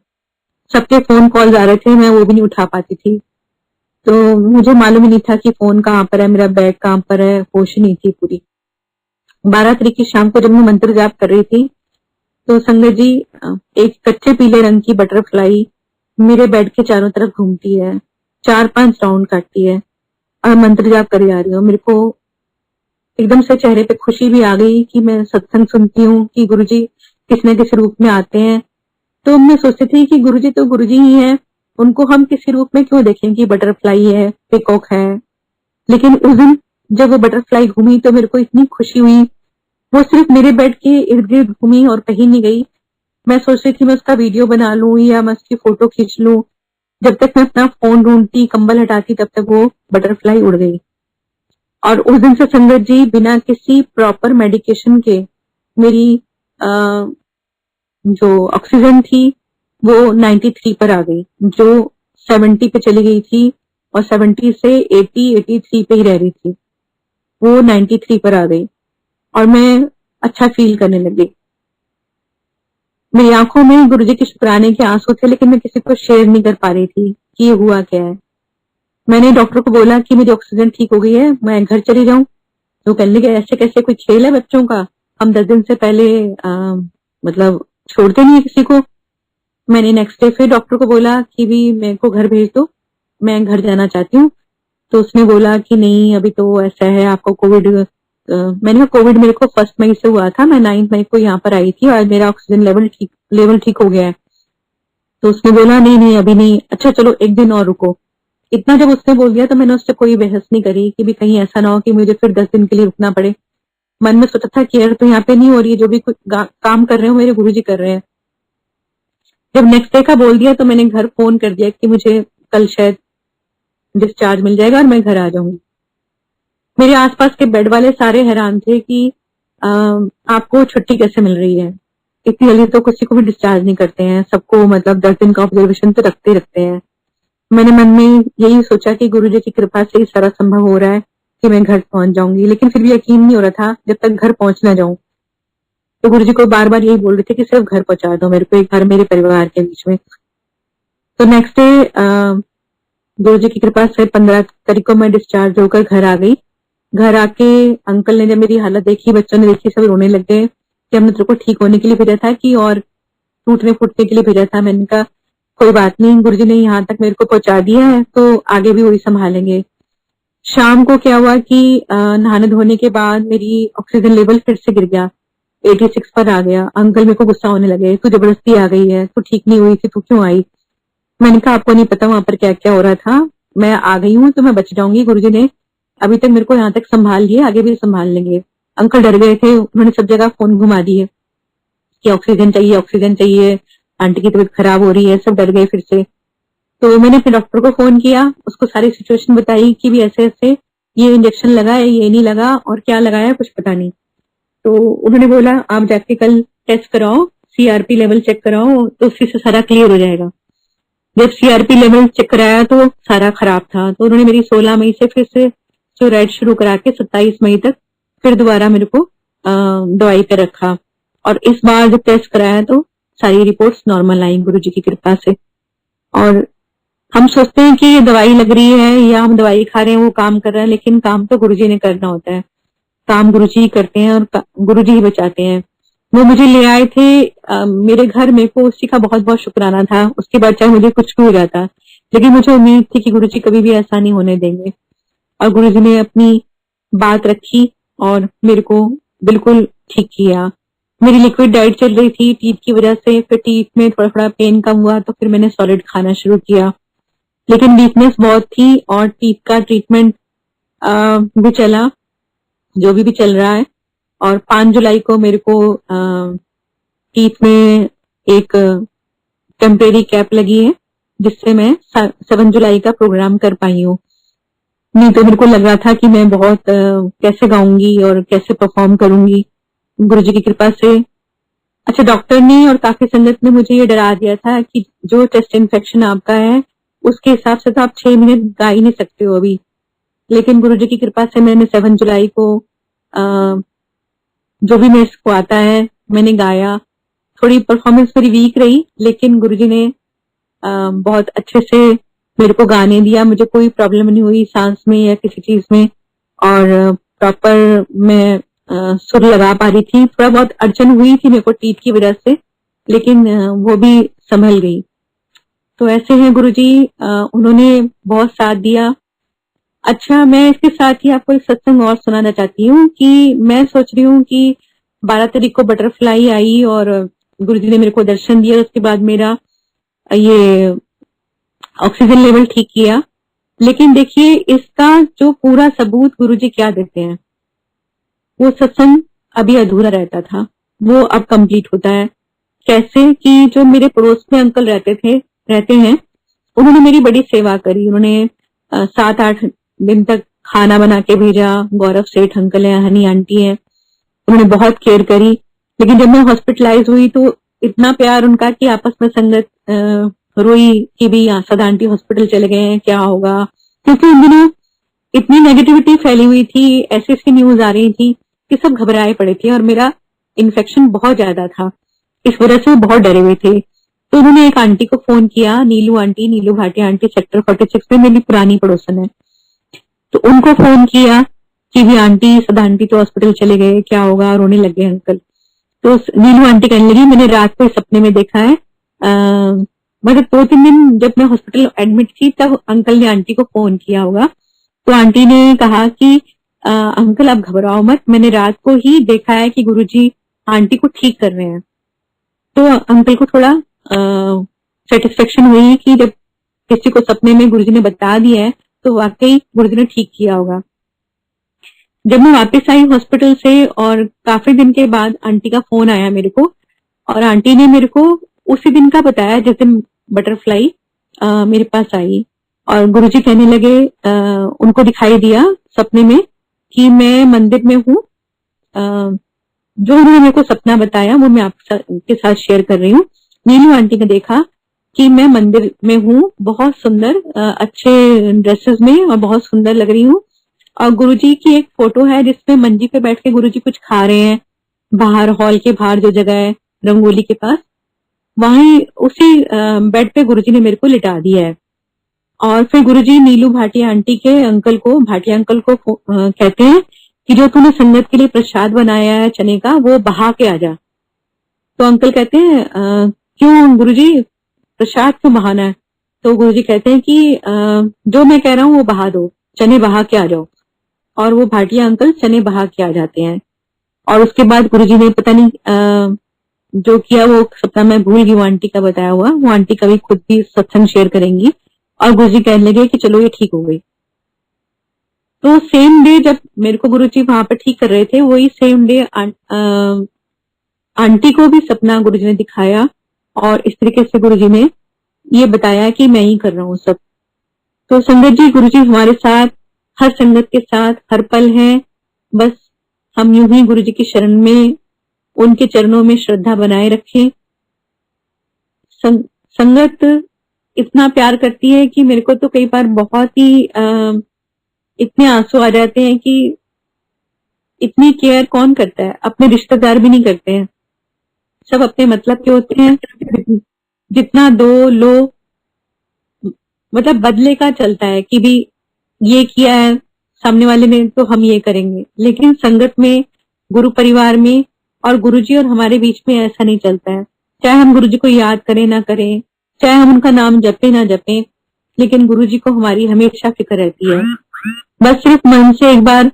S1: सबके फोन कॉल आ रहे थे, मैं वो भी नहीं उठा पाती थी। तो मुझे मालूम ही नहीं था कि फोन कहाँ पर है, मेरा बैग कहाँ पर है, होश नहीं थी पूरी। 12 तारीख की शाम को जब मैं मंत्र जाप कर रही थी तो संगत जी एक कच्चे पीले रंग की बटरफ्लाई मेरे बेड के चारों तरफ घूमती है, 4-5 राउंड काटती है, और मंत्र जाप कर जा रही हूँ। मेरे को एकदम से चेहरे पे खुशी भी आ गई कि मैं सत्संग सुनती हूँ कि गुरुजी किस न किस रूप में आते हैं। तो मैं सोचती थी कि गुरुजी तो गुरुजी ही है, उनको हम किसी रूप में क्यों देखें कि बटरफ्लाई है, पिकॉक है। लेकिन उस दिन जब वो बटरफ्लाई घूमी तो मेरे को इतनी खुशी हुई। वो सिर्फ मेरे बेड के इर्द गिर्द घूमी और कहीं नहीं गई। मैं सोच रही थी मैं उसका वीडियो बना लूं या मैं उसकी फोटो खींच लूं। जब तक मैं अपना फोन ढूंढती, कंबल हटाती, तब तक वो बटरफ्लाई उड़ गई। और उस दिन से संगत जी बिना किसी प्रॉपर मेडिकेशन के मेरी जो ऑक्सीजन थी वो 93 पर आ गई, जो 70 पे चली गई थी और 70 से 83 पे ही रह रही थी, वो 93 पर आ गई और मैं अच्छा फील करने लगी। मेरी आंखों में गुरुजी के शुक्राने के आंसू थे, लेकिन मैं किसी को शेयर नहीं कर पा रही थी कि ये हुआ क्या है। मैंने डॉक्टर को बोला कि मेरी ऑक्सीजन ठीक हो गई है, मैं घर चली जाऊं। तो कहने लगे ऐसे कैसे, कोई खेल है बच्चों का, हम 10 दिन से पहले मतलब छोड़ते नहीं है किसी को। मैंने नेक्स्ट डे फिर डॉक्टर को बोला कि भी मेरे को घर भेज दो, मैं घर जाना चाहती हूँ। तो उसने बोला कि नहीं अभी तो ऐसा है, आपको कोविड मैंने कहा कोविड मेरे को 1 मई से हुआ था, मैं 9 मई को यहाँ पर आई थी और मेरा ऑक्सीजन लेवल ठीक हो गया है। तो उसने बोला नहीं नहीं अभी नहीं, अच्छा चलो एक दिन और रुको। इतना जब उसने बोल दिया तो मैंने उससे कोई बहस नहीं करी कि भी कहीं ऐसा ना हो कि मुझे फिर 10 दिन के लिए रुकना पड़े। मन में सोचा था केयर तो यहाँ पे नहीं हो रही है, जो भी कुछ काम कर रहे हो मेरे गुरुजी कर रहे हैं। जब नेक्स्ट डे का बोल दिया तो मैंने घर फोन कर दिया कि मुझे कल शायद डिस्चार्ज मिल जाएगा और मैं घर आ जाऊंगी। मेरे आसपास के बेड वाले सारे हैरान थे कि आपको छुट्टी कैसे मिल रही है, इतनी जल्दी तो किसी को भी डिस्चार्ज नहीं करते हैं, सबको मतलब 10 दिन का ऑब्जर्वेशन तो रखते हैं। मैंने मन में यही सोचा कि गुरुजी की कृपा से ही सारा संभव हो रहा है कि मैं घर पहुंच जाऊंगी, लेकिन फिर भी यकीन नहीं हो रहा था जब तक घर पहुंच ना जाऊं। तो गुरुजी को बार बार यही बोल रहे थे कि सिर्फ घर पहुंचा दो मेरे को, एक घर मेरे परिवार के बीच में। तो नेक्स्ट डे गुरुजी की कृपा से 15 तारीख को मैं डिस्चार्ज होकर घर आ गई। घर आके अंकल ने जब मेरी हालत देखी, बच्चों ने देखी, सब रोने लग गए कि हमने तेरे को ठीक होने के लिए भेजा था कि और टूटने फूटने के लिए भेजा था। मैंने कहा कोई बात नहीं, गुरुजी ने यहाँ तक मेरे को पहुंचा दिया है तो आगे भी वही संभालेंगे। शाम को क्या हुआ कि नहाने धोने के बाद मेरी ऑक्सीजन लेवल फिर से गिर गया, 86 पर आ गया। अंकल मेरे को गुस्सा होने लगे, तू जबरदस्ती आ गई है, तू ठीक नहीं हुई थी, तू क्यों आई। मैंने कहा आपको नहीं पता वहां पर क्या क्या हो रहा था, मैं आ गई हूँ तो मैं बच जाऊंगी, गुरुजी ने अभी तक मेरे को यहाँ तक संभाल लिया, आगे भी संभाल लेंगे। अंकल डर गए थे, उन्होंने सब जगह फोन घुमा दिए कि ऑक्सीजन चाहिए ऑक्सीजन चाहिए, आंटी की तबीयत खराब हो रही है, सब डर गए फिर से। तो मैंने अपने डॉक्टर को फोन किया, उसको सारी सिचुएशन बताई कि भी ऐसे ऐसे ये इंजेक्शन लगा है, ये नहीं लगा और क्या लगाया कुछ पता नहीं। तो उन्होंने बोला आप जाके कल टेस्ट कराओ, सीआरपी लेवल चेक कराओ, तो उससे से सारा क्लियर हो जाएगा। जब सीआरपी लेवल चेक कराया तो सारा खराब था, तो उन्होंने मेरी 16 मई से फिर से स्टेरॉइड शुरू करा के 27 मई तक फिर दोबारा मेरे को दवाई पे रखा। और इस बार जब टेस्ट कराया तो सारी रिपोर्ट्स नॉर्मल आई गुरुजी की कृपा से। और हम सोचते हैं कि ये दवाई लग रही है या हम दवाई खा रहे हैं वो काम कर रहा है, लेकिन काम तो गुरुजी ने करना होता है, काम गुरुजी ही करते हैं और गुरुजी ही बचाते हैं। वो मुझे ले आए थे मेरे घर, मेरे को उसी का बहुत बहुत शुक्राना था। उसके बाद चाहे मुझे कुछ भी हो जाता, लेकिन मुझे उम्मीद थी कि गुरुजी कभी भी ऐसा नहीं होने देंगे और गुरुजी ने अपनी बात रखी और मेरे को बिल्कुल ठीक किया। मेरी लिक्विड डाइट चल रही थी टीथ की वजह से, फिर टीथ में थोड़ा थोड़ा पेन कम हुआ तो फिर मैंने सॉलिड खाना शुरू किया, लेकिन वीकनेस बहुत थी और टीथ का ट्रीटमेंट भी चला, जो भी चल रहा है। और 5 जुलाई को मेरे को टीथ में एक टेम्परेरी कैप लगी है, जिससे मैं 7 जुलाई का प्रोग्राम कर पाई हूँ। नहीं तो मेरे को लग रहा था कि मैं बहुत कैसे गाऊंगी और कैसे परफॉर्म करूंगी। गुरुजी की कृपा से अच्छा डॉक्टर ने और काफी संगत ने मुझे ये डरा दिया था कि जो चेस्ट इन्फेक्शन आपका है उसके हिसाब से तो आप 6 मिनट गा ही नहीं सकते हो अभी, लेकिन गुरुजी की कृपा से मैंने 7 जुलाई को जो भी मेरे को आता है मैंने गाया। थोड़ी परफॉर्मेंस मेरी वीक रही, लेकिन गुरुजी ने बहुत अच्छे से मेरे को गाने दिया, मुझे कोई प्रॉब्लम नहीं हुई सांस में या किसी चीज में, और प्रॉपर मैं सुर लगा पा रही थी। थोड़ा बहुत अड़चन हुई थी मेरे को टीथ की वजह से, लेकिन वो भी संभल गई। तो ऐसे हैं गुरुजी, उन्होंने बहुत साथ दिया। अच्छा, मैं इसके साथ ही आपको एक सत्संग और सुनाना चाहती हूँ कि मैं सोच रही हूँ कि 12 तारीख को बटरफ्लाई आई और गुरुजी ने मेरे को दर्शन दिया, उसके बाद मेरा ये ऑक्सीजन लेवल ठीक किया। लेकिन देखिए इसका जो पूरा सबूत गुरुजी क्या देते हैं, वो सत्संग अभी अधूरा रहता था, वो अब कंप्लीट होता है। कैसे कि जो मेरे पड़ोस में अंकल रहते हैं, उन्होंने मेरी बड़ी सेवा करी। उन्होंने 7-8 दिन तक खाना बना के भेजा। गौरव सेठ अंकल है, हनी आंटी है, उन्होंने बहुत केयर करी। लेकिन जब मैं हॉस्पिटलाइज हुई तो इतना प्यार उनका कि आपस में संगत रोई कि भी सदा आंटी हॉस्पिटल चले गए हैं, क्या होगा, क्योंकि उन दिनों इतनी नेगेटिविटी फैली हुई थी, ऐसी ऐसी न्यूज आ रही थी कि सब घबराए पड़े थे और मेरा इन्फेक्शन बहुत ज्यादा था, इस वजह से वो बहुत डरे हुए थे। तो उन्होंने एक आंटी को फोन किया, नीलू आंटी, नीलू भाटिया आंटी, सेक्टर 46 में मेरी पुरानी पड़ोसन है। तो उनको फोन किया कि भी आंटी, सदा आंटी तो हॉस्पिटल चले गए, क्या होगा, रोने लगे अंकल। तो नीलू आंटी कहने लगी, मैंने रात को सपने में देखा है, मतलब 2-3 दिन जब मैं हॉस्पिटल एडमिट थी तब अंकल ने आंटी को फोन किया होगा। तो आंटी ने कहा कि अंकल आप घबराओ मत, मैंने रात को ही देखा है कि गुरुजी आंटी को ठीक कर रहे हैं। तो अंकल को थोड़ा सेटिस्फेक्शन हुई कि जब किसी को सपने में गुरुजी ने बता दिया है तो वाकई गुरुजी ने ठीक किया होगा। जब मैं वापस आई हॉस्पिटल से और काफी दिन के बाद आंटी का फोन आया मेरे को, और आंटी ने मेरे को उसी दिन का बताया जिस दिन बटरफ्लाई मेरे पास आई। और गुरुजी कहने लगे, उनको दिखाई दिया सपने में कि मैं मंदिर में हूँ। जो उन्होंने मेरे को सपना बताया वो मैं आपके साथ शेयर कर रही हूँ। नीलू आंटी ने देखा कि मैं मंदिर में हूँ, बहुत सुंदर अच्छे ड्रेसेस में और बहुत सुंदर लग रही हूँ। और गुरुजी की एक फोटो है जिसमें मंजी पे बैठ के गुरुजी कुछ खा रहे हैं, बाहर हॉल के बाहर जो जगह है रंगोली के पास, वहीं उसी बेड पे गुरुजी ने मेरे को लिटा दिया है। और फिर गुरुजी नीलू भाटिया आंटी के अंकल को, भाटिया अंकल को कहते हैं कि जो तूने संगत के लिए प्रसाद बनाया है चने का, वो बहा के आ जा। तो अंकल कहते हैं क्यों गुरुजी, प्रसाद क्यों बहाना है? तो गुरुजी कहते हैं कि जो मैं कह रहा हूँ वो बहा दो, चने बहा के आ जाओ। और वो भाटिया अंकल चने बहा के आ जाते हैं। और उसके बाद गुरुजी ने पता नहीं जो किया वो सपना मैं भूल गई, वो आंटी का बताया हुआ, वो आंटी कभी खुद भी सत्संग शेयर करेंगी। और गुरुजी कहने लगे कि चलो ये ठीक हो गई। तो सेम डे जब मेरे को गुरुजी वहां पर ठीक कर रहे थे, वही सेम डे आंटी को भी सपना गुरुजी ने दिखाया और इस तरीके से गुरुजी ने ये बताया कि मैं ही कर रहा हूँ सब। तो संगत जी, गुरुजी हमारे साथ, हर संगत के साथ हर पल है। बस हम यूं ही गुरुजी की शरण में, उनके चरणों में श्रद्धा बनाए रखें। संगत इतना प्यार करती है कि मेरे को तो कई बार बहुत ही इतने आंसू आ जाते हैं कि इतनी केयर कौन करता है, अपने रिश्तेदार भी नहीं करते हैं, सब अपने मतलब के होते हैं। जितना दो लो, मतलब बदले का चलता है कि भी ये किया है सामने वाले ने तो हम ये करेंगे। लेकिन संगत में, गुरु परिवार में और गुरुजी और हमारे बीच में ऐसा नहीं चलता है। चाहे हम गुरुजी को याद करें ना करें, चाहे हम उनका नाम जपे ना जपे, लेकिन गुरुजी को हमारी हमेशा फिक्र रहती है। बस सिर्फ मन से एक बार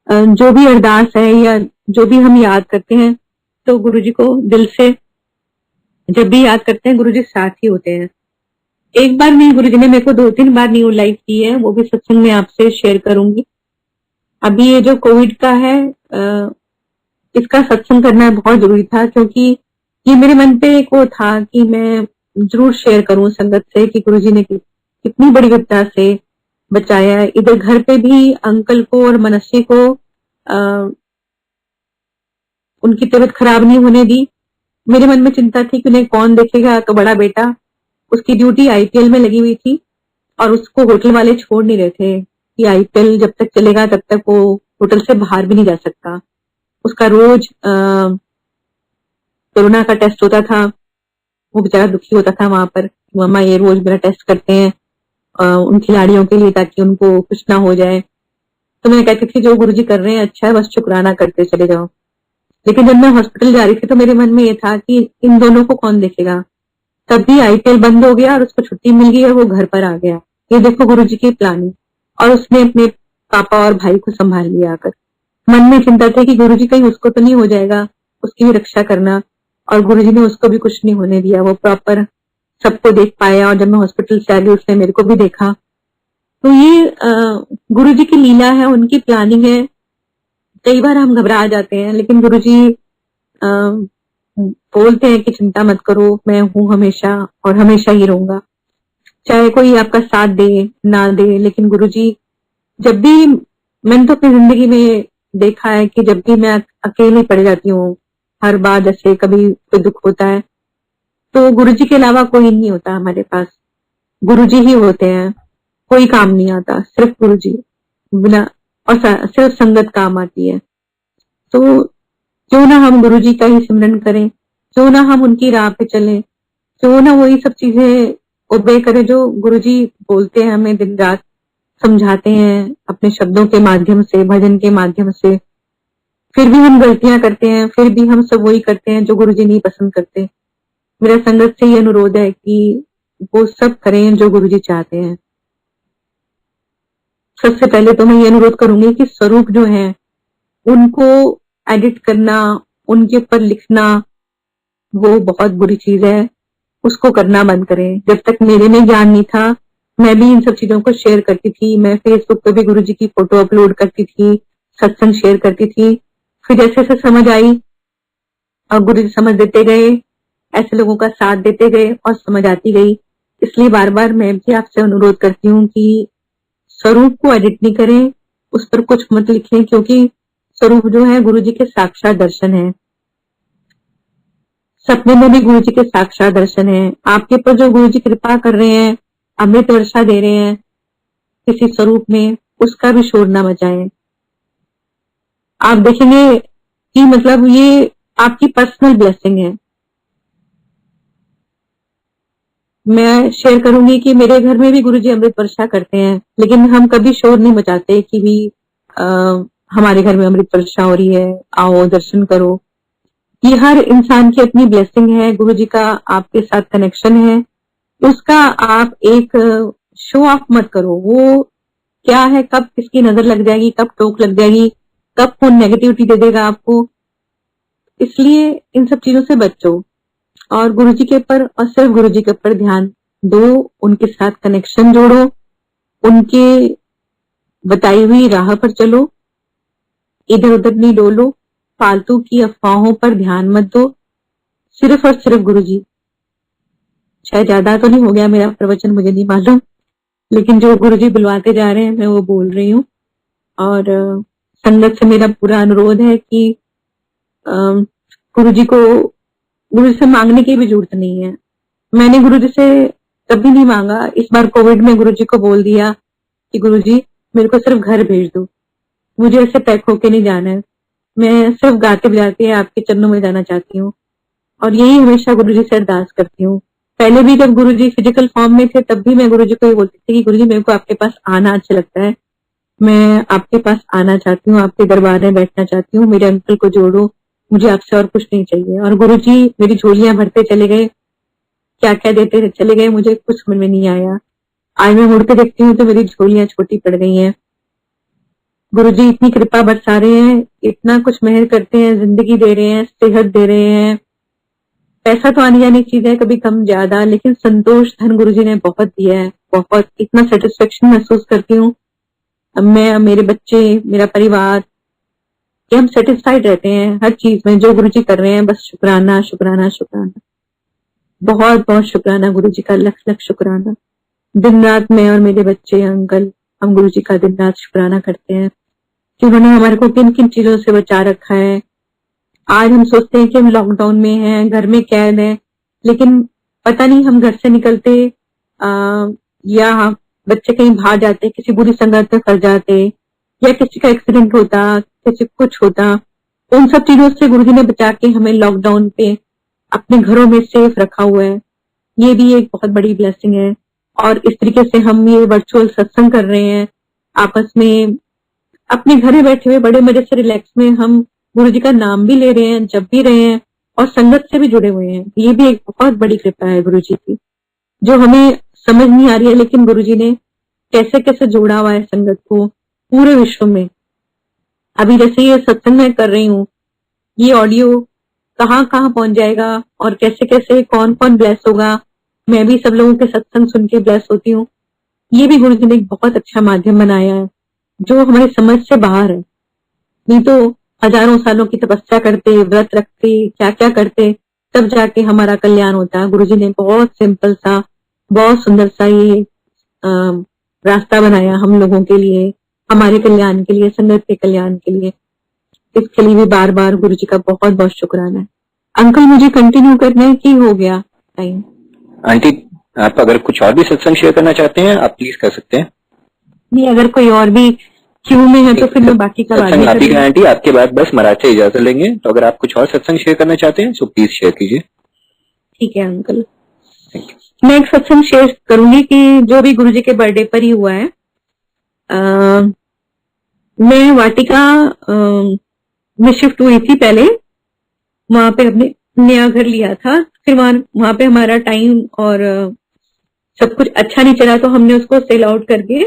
S1: जो भी अरदास है या जो भी हम याद करते हैं, तो गुरुजी को दिल से जब भी याद करते हैं, गुरुजी साथ ही होते हैं। एक बार नहीं, गुरुजी ने मेरे को 2-3 बार न्यू लाइफ दी है, वो भी सत्संग में आपसे शेयर करूंगी। अभी ये जो कोविड का है, इसका सत्संग करना बहुत जरूरी था, क्योंकि ये मेरे मन पे एक वो था कि मैं जरूर शेयर करूं संगत से कि गुरुजी ने कितनी बड़ी विपदा से बचाया है। इधर घर पे भी अंकल को और मनस्वी को उनकी तबीयत खराब नहीं होने दी। मेरे मन में चिंता थी कि उन्हें कौन देखेगा, तो बड़ा बेटा, उसकी ड्यूटी आईपीएल में लगी हुई थी और उसको होटल वाले छोड़ नहीं रहे थे कि आईपीएल जब तक चलेगा तब तक वो होटल से बाहर भी नहीं जा सकता। उसका रोज कोरोना का टेस्ट होता था। वो बेचारा दुखी होता था वहां पर, मम्मा ये रोज मेरा टेस्ट करते हैं उन खिलाड़ियों के लिए ताकि उनको कुछ ना हो जाए। तो मैं कहती थी जो गुरुजी कर रहे हैं अच्छा है, बस शुक्राना करते चले जाओ। लेकिन जब मैं हॉस्पिटल जा रही थी तो मेरे मन में ये था कि इन दोनों को कौन देखेगा। तभी आईपीएल बंद हो गया और उसको छुट्टी मिल गई और वो घर पर आ गया। ये देखो गुरुजी की प्लानिंग। और उसने अपने पापा और भाई को संभाल लिया आकर। मन में चिंता थी कि गुरुजी कहीं उसको तो नहीं हो जाएगा, उसकी भी रक्षा करना। और गुरुजी ने उसको भी कुछ नहीं होने दिया, वो प्रॉपर सबको देख पाया। और जब मैं हॉस्पिटल से आ गई उसने मेरे को भी देखा। तो ये गुरुजी की लीला है, उनकी प्लानिंग है। कई बार हम घबरा जाते हैं, लेकिन गुरुजी बोलते हैं कि चिंता मत करो, मैं हूं हमेशा और हमेशा ही रहूंगा। चाहे कोई आपका साथ दे ना दे, लेकिन गुरुजी जब भी, मैंने तो अपनी जिंदगी में देखा है कि जब भी मैं अकेली पड़ जाती हूँ, हर बार जैसे कभी कोई दुख होता है, तो गुरुजी के अलावा कोई नहीं होता हमारे पास, गुरुजी ही होते हैं। कोई काम नहीं आता, सिर्फ गुरुजी बिना, और सिर्फ संगत काम आती है। तो क्यों ना हम गुरुजी का ही सिमरन करें, क्यों ना हम उनकी राह पे चलें, क्यों ना वही सब चीजें ओबे करें जो गुरुजी बोलते हैं, हमें दिन रात समझाते हैं अपने शब्दों के माध्यम से, भजन के माध्यम से। फिर भी हम गलतियां करते हैं, फिर भी हम सब वही करते हैं जो गुरुजी नहीं पसंद करते। मेरा संगत से ये अनुरोध है कि वो सब करें जो गुरुजी चाहते हैं। सबसे पहले तो मैं ये अनुरोध करूंगी कि स्वरूप जो है उनको एडिट करना, उनके ऊपर लिखना, वो बहुत बुरी चीज है, उसको करना बंद करें। जब तक मेरे में ज्ञान नहीं था, मैं भी इन सब चीजों को शेयर करती थी। मैं फेसबुक पे भी गुरुजी की फोटो अपलोड करती थी, सत्संग शेयर करती थी। फिर जैसे जैसे समझ आई और गुरुजी समझ देते गए, ऐसे लोगों का साथ देते गए और समझ आती गई। इसलिए बार बार मैं भी आपसे अनुरोध करती हूँ कि स्वरूप को एडिट नहीं करें, उस पर कुछ मत लिखें, क्योंकि स्वरूप जो है गुरुजी के साक्षात दर्शन है। सपने में भी गुरुजी के साक्षात दर्शन है। आपके ऊपर जो गुरुजी कृपा कर रहे हैं, अमृत वर्षा दे रहे हैं किसी स्वरूप में, उसका भी शोर ना मचाएं। आप देखेंगे कि मतलब ये आपकी पर्सनल ब्लेसिंग है। मैं शेयर करूंगी कि मेरे घर में भी गुरुजी अमृत वर्षा करते हैं, लेकिन हम कभी शोर नहीं मचाते कि भी हमारे घर में अमृत वर्षा हो रही है, आओ दर्शन करो। ये हर इंसान की अपनी ब्लेसिंग है, गुरुजी का आपके साथ कनेक्शन है, उसका आप एक शो ऑफ मत करो। वो क्या है, कब किसकी नजर लग जाएगी, कब टोक लग जाएगी, कब कौन नेगेटिविटी दे देगा आपको। इसलिए इन सब चीजों से बचो और गुरुजी के ऊपर और सिर्फ गुरुजी के ऊपर ध्यान दो, उनके साथ कनेक्शन जोड़ो, उनके बताई हुई राह पर चलो, इधर उधर नहीं डोलो, फालतू की अफवाहों पर ध्यान मत दो, सिर्फ और सिर्फ गुरुजी। शायद ज्यादा तो नहीं हो गया मेरा प्रवचन, मुझे नहीं मालूम, लेकिन जो गुरुजी बुलवाते जा रहे हैं मैं वो बोल रही हूँ। और संगत से मेरा पूरा अनुरोध है कि गुरुजी को, गुरुजी से मांगने की भी जरूरत नहीं है। मैंने गुरुजी से कभी नहीं मांगा। इस बार कोविड में गुरुजी को बोल दिया कि गुरुजी मेरे को सिर्फ घर भेज दो, मुझे ऐसे पैक होके नहीं जाना है, मैं सिर्फ गाते बजाते आपके चरणों में जाना चाहती हूँ। और यही हमेशा गुरुजी से अरदास करती हूँ। पहले भी जब गुरुजी फिजिकल फॉर्म में थे, तब भी मैं गुरुजी को ये बोलती थी कि गुरुजी मेरे को आपके पास आना अच्छा लगता है, मैं आपके पास आना चाहती हूँ, आपके दरबार में बैठना चाहती हूँ, मेरे अंकल को जोड़ो, मुझे आपसे और कुछ नहीं चाहिए। और गुरुजी मेरी झोलियां भरते चले गए, क्या क्या देते चले गए, मुझे कुछ समझ में नहीं आया। आज मैं मुड़ के देखती हूँ तो मेरी झोलियां छोटी पड़ गई हैं। गुरुजी इतनी कृपा बरसा रहे हैं, इतना कुछ मेहर करते हैं, जिंदगी दे रहे हैं, सेहत दे रहे हैं। पैसा तो आनी जानी चीज है, कभी कम ज्यादा, लेकिन संतोष धन गुरुजी ने बहुत दिया है, बहुत। इतना सेटिस्फेक्शन महसूस करती हूँ मैं, मेरे बच्चे, मेरा परिवार, कि हम सेटिस्फाइड रहते हैं हर चीज में जो गुरुजी कर रहे हैं। बस शुक्राना शुक्राना शुक्राना, बहुत बहुत शुक्राना गुरुजी का, लख लख शुक्राना। दिन रात मैं और मेरे बच्चे, अंकल, हम गुरुजी का दिन रात शुक्राना करते हैं कि उन्होंने हमारे को किन किन चीजों से बचा रखा है। आज हम सोचते हैं कि हम लॉकडाउन में हैं, घर में कैद हैं, लेकिन पता नहीं हम घर से निकलते या बच्चे कहीं बाहर जाते, किसी बुरी संगत में फंस जाते, या किसी का एक्सीडेंट होता, किसी कुछ होता। उन सब चीजों से गुरुजी ने बचा के हमें लॉकडाउन पे अपने घरों में सेफ रखा हुआ है। ये भी एक बहुत बड़ी ब्लेसिंग है। और इस तरीके से हम ये वर्चुअल सत्संग कर रहे हैं, आपस में अपने घर में बैठे हुए बड़े मजे से रिलैक्स में हम गुरुजी का नाम भी ले रहे हैं, जप भी रहे हैं और संगत से भी जुड़े हुए हैं। ये भी एक बहुत बड़ी कृपा है गुरुजी की, जो हमें समझ नहीं आ रही है, लेकिन गुरुजी ने कैसे कैसे जोड़ा हुआ है संगत को पूरे विश्व में। अभी जैसे ये सत्संग मैं कर रही हूँ, ये ऑडियो कहाँ कहाँ पहुंच जाएगा और कैसे कैसे कौन कौन ब्लेस होगा। मैं भी सब लोगों के सत्संग सुन के ब्लेस होती हूँ। ये भी गुरुजी ने एक बहुत अच्छा माध्यम बनाया है जो हमारी समझ से बाहर है। नहीं तो हजारों सालों की तपस्या करते, व्रत रखते, क्या क्या करते, तब जाके हमारा कल्याण होता। गुरुजी ने बहुत सिंपल सा, बहुत सुंदर सा ये रास्ता बनाया हम लोगों के लिए, हमारे कल्याण के लिए, संगत के कल्याण के लिए। इसके लिए भी बार बार गुरुजी का बहुत बहुत शुक्राना है। अंकल मुझे कंटिन्यू करने की हो गया टाइम।
S2: आंटी, आप अगर कुछ और भी सत्संग शेयर करना चाहते हैं आप प्लीज कर सकते हैं।
S1: नहीं, अगर कोई और भी क्यू में है तो फिर मैं बाकी का बाद
S2: सत्संग
S1: में
S2: आप ही
S1: करूंगी।
S2: का आंटी, आपके बाद बस महाराज से इजाजत लेंगे। तो अगर आप कुछ और सत्संग शेयर करना चाहते हैं तो प्लीज शेयर कीजिए।
S1: ठीक है अंकल।
S2: Thank you.
S1: मैं एक सत्संग शेयर करूंगी कि जो भी गुरुजी के बर्थडे पर ही हुआ है। मैं वाटिका में शिफ्ट हुई थी पहले, वहां पे हमने नया घर लिया था। फिर वहां पे हमारा टाइम और सब कुछ अच्छा नहीं चला, तो हमने उसको सेल आउट करके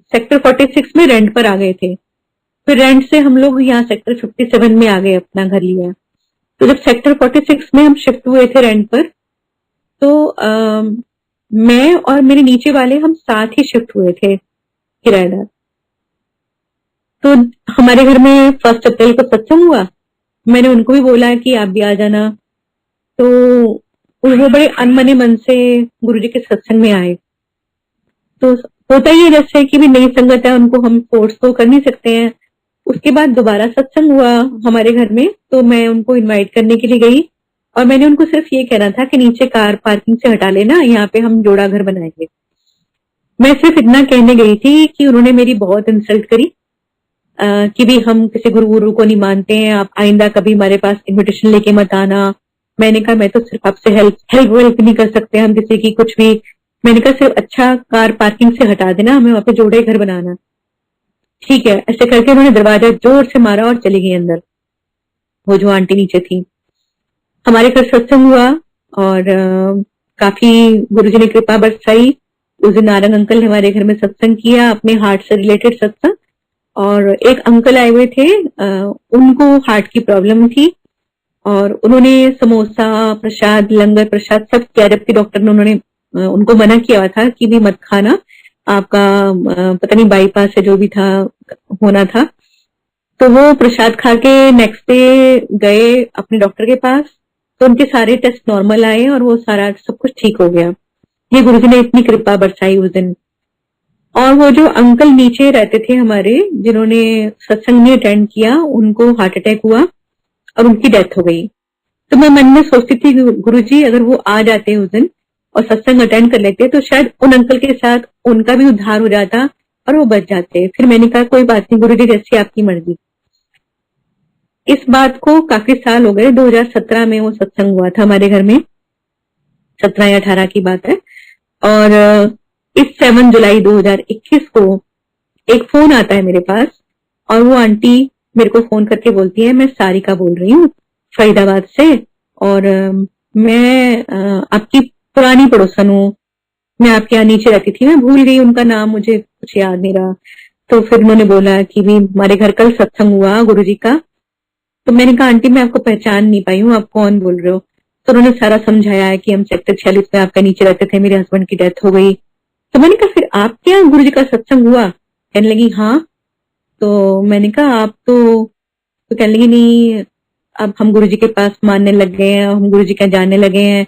S1: सेक्टर 46 में रेंट पर आ गए थे। फिर रेंट से हम लोग यहाँ सेक्टर 57 में आ गए, अपना घर लिया। तो जब सेक्टर 46 में हम शिफ्ट हुए थे रेंट पर, तो मैं और मेरे नीचे वाले हम साथ ही शिफ्ट हुए थे किराएदार। तो हमारे घर में 1 अप्रैल को सत्संग हुआ। मैंने उनको भी बोला कि आप भी आ जाना, तो वो बड़े अनमने मन से गुरुजी के सत्संग में आए। तो होता ही है जैसे कि भी नई संगत है, उनको हम फोर्स तो कर नहीं सकते हैं। उसके बाद दोबारा सत्संग हुआ हमारे घर में, तो मैं उनको इनवाइट करने के लिए गई और मैंने उनको सिर्फ ये कहना था कि नीचे कार पार्किंग से हटा लेना, यहाँ पे हम जोड़ा घर बनाएंगे। मैं सिर्फ इतना कहने गई थी कि उन्होंने मेरी बहुत इंसल्ट करी कि भी हम किसी गुरु को नहीं मानते हैं, आप आइंदा कभी हमारे पास इनविटेशन लेके मत आना। मैंने कहा मैं तो सिर्फ आपसे हेल्प नहीं कर सकते हम किसी की कुछ भी। मैंने कहा सिर्फ अच्छा कार पार्किंग से हटा देना, हमें वहां पे जोड़े घर बनाना। ठीक है, ऐसे करके उन्होंने दरवाजा जोर से मारा और चली गई अंदर, वो जो आंटी नीचे थी। हमारे घर सत्संग हुआ और काफी गुरुजी ने कृपा बरसाई। उस दिन नारंग अंकल ने हमारे घर में सत्संग किया, अपने हार्ट से रिलेटेड सत्संग। और एक अंकल आए हुए थे, उनको हार्ट की प्रॉब्लम थी और उन्होंने समोसा प्रसाद लंगर प्रसाद सब किया, जबकि डॉक्टर ने उन्होंने उनको मना किया हुआ था कि भी मत खाना, आपका पता नहीं बाईपास है जो भी था होना था। तो वो प्रसाद खा के नेक्स्ट डे गए अपने डॉक्टर के पास, तो उनके सारे टेस्ट नॉर्मल आए और वो सारा सब कुछ ठीक हो गया। ये गुरुजी ने इतनी कृपा बरसाई उस दिन। और वो जो अंकल नीचे रहते थे हमारे, जिन्होंने सत्संग में अटेंड किया, उनको हार्ट अटैक हुआ और उनकी डेथ हो गई। तो मैं मन में सोचती थी गुरुजी अगर वो आ जाते उस दिन और सत्संग अटेंड कर लेते तो शायद उन अंकल के साथ उनका भी उद्धार हो जाता और वो बच जाते। फिर मैंने कहा कोई बात नहीं गुरुजी, जैसी आपकी मर्जी। इस बात को काफी साल हो गए, 2017 में वो सत्संग हुआ था हमारे घर में, 17 या 18 की बात है। और इस 7 जुलाई 2021 को एक फोन आता है मेरे पास और वो आंटी मेरे को फोन करके बोलती है, मैं सारिका बोल रही हूँ फरीदाबाद से, और मैं आपकी पुरानी पड़ोसन हूँ। मैं आपके यहाँ नीचे रहती थी, मैं भूल गई उनका नाम, मुझे कुछ याद नहीं रहा। तो फिर उन्होंने बोला कि भी हमारे घर कल सत्संग हुआ गुरुजी का। तो मैंने कहा आंटी मैं आपको पहचान नहीं पाई हूँ, आप कौन बोल रहे हो? तो उन्होंने सारा समझाया है कि हम सेक्टर 46 में आपका नीचे रहते थे, मेरे हस्बैंड की डेथ हो गई। तो मैंने कहा फिर आपके यहाँ गुरुजी का सत्संग हुआ? कहने लगी हाँ। तो मैंने कहा आप तो कहने लगी नहीं, अब हम गुरुजी के पास मानने लग गए हैं, हम गुरुजी के जाने लगे हैं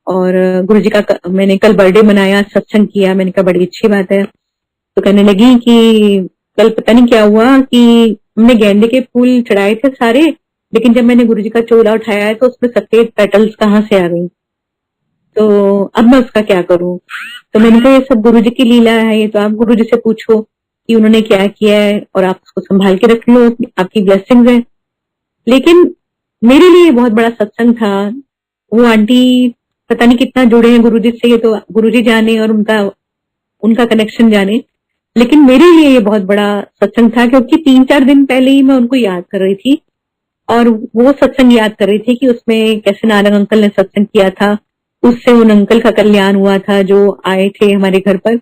S1: और गुरुजी का मैंने कल बर्थडे मनाया, सत्संग किया। मैंने कहा बड़ी अच्छी बात है। तो कहने लगी कि कल पता नहीं क्या हुआ कि हमने गेंदे के फूल चढ़ाए थे सारे, लेकिन जब मैंने गुरुजी का चोला उठाया है तो उसमें सफेद पेटल्स कहाँ से आ गई, तो अब मैं उसका क्या करूं? तो मैंने कहा ये सब गुरुजी की लीला है, ये तो आप गुरुजी से पूछो कि उन्होंने क्या किया है और आप उसको संभाल के रख लो, आपकी ब्लेसिंग्स है। लेकिन मेरे लिए बहुत बड़ा सत्संग था। वो आंटी पता नहीं कितना जुड़े हैं गुरुजी से, ये तो गुरुजी जाने और उनका उनका कनेक्शन जाने। लेकिन मेरे लिए ये बहुत बड़ा सत्संग था क्योंकि 3-4 दिन पहले ही मैं उनको याद कर रही थी और वो सत्संग याद कर रही थी कि उसमें कैसे नारंग अंकल ने सत्संग किया था, उससे उन अंकल का कल्याण हुआ था जो आए थे हमारे घर पर।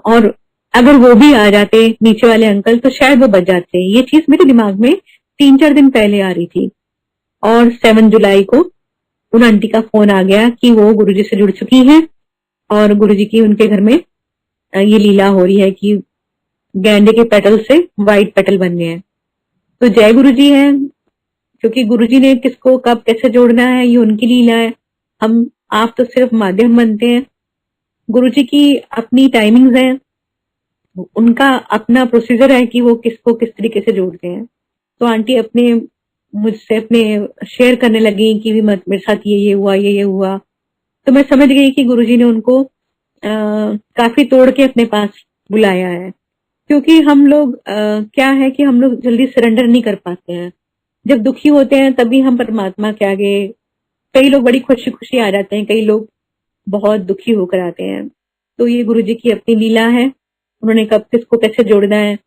S1: और अगर वो भी आ जाते नीचे वाले अंकल तो शायद वो बच जाते। ये चीज मेरे दिमाग में 3-4 दिन पहले आ रही थी और 7 जुलाई को उन आंटी का फोन आ गया कि वो गुरुजी से जुड़ चुकी हैं और गुरुजी की उनके घर में ये लीला हो रही है कि गेंदे के पेटल से व्हाइट पेटल बन गए हैं। तो जय गुरुजी है, क्योंकि गुरुजी ने किसको कब कैसे जोड़ना है ये उनकी लीला है। हम आप तो सिर्फ माध्यम बनते हैं। गुरुजी की अपनी टाइमिंग्स है, उनका अपना प्रोसीजर है कि वो किसको किस तरीके से जोड़ते हैं। तो आंटी अपने मुझसे अपने शेयर करने लगी कि भी मत मेरे साथ ये हुआ ये हुआ। तो मैं समझ गई कि गुरुजी ने उनको काफी तोड़ के अपने पास बुलाया है। क्योंकि हम लोग क्या है कि हम लोग जल्दी सरेंडर नहीं कर पाते हैं। जब दुखी होते हैं तभी हम परमात्मा के आगे, कई लोग बड़ी खुशी खुशी आ जाते हैं, कई लोग बहुत दुखी होकर आते हैं। तो ये गुरु जी की अपनी लीला है, उन्होंने कब किसको कैसे जोड़ना है।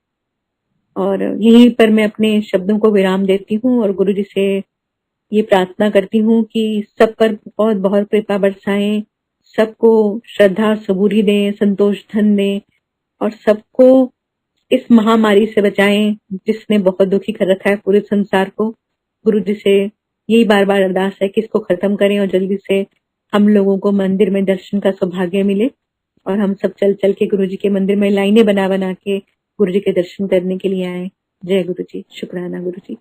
S1: और यहीं पर मैं अपने शब्दों को विराम देती हूँ और गुरु जी से ये प्रार्थना करती हूँ कि सब पर बहुत बहुत कृपा बरसाएं, सबको श्रद्धा सबूरी दें, संतोष धन दें और सबको इस महामारी से बचाएं जिसने बहुत दुखी कर रखा है पूरे संसार को। गुरु जी से यही बार बार अरदास है कि इसको खत्म करें और जल्दी से हम लोगों को मंदिर में दर्शन का सौभाग्य मिले और हम सब चल चल के गुरु जी के मंदिर में लाइनें बना बना के गुरु जी के दर्शन करने के लिए आए। जय गुरु जी। शुक्राना गुरु जी।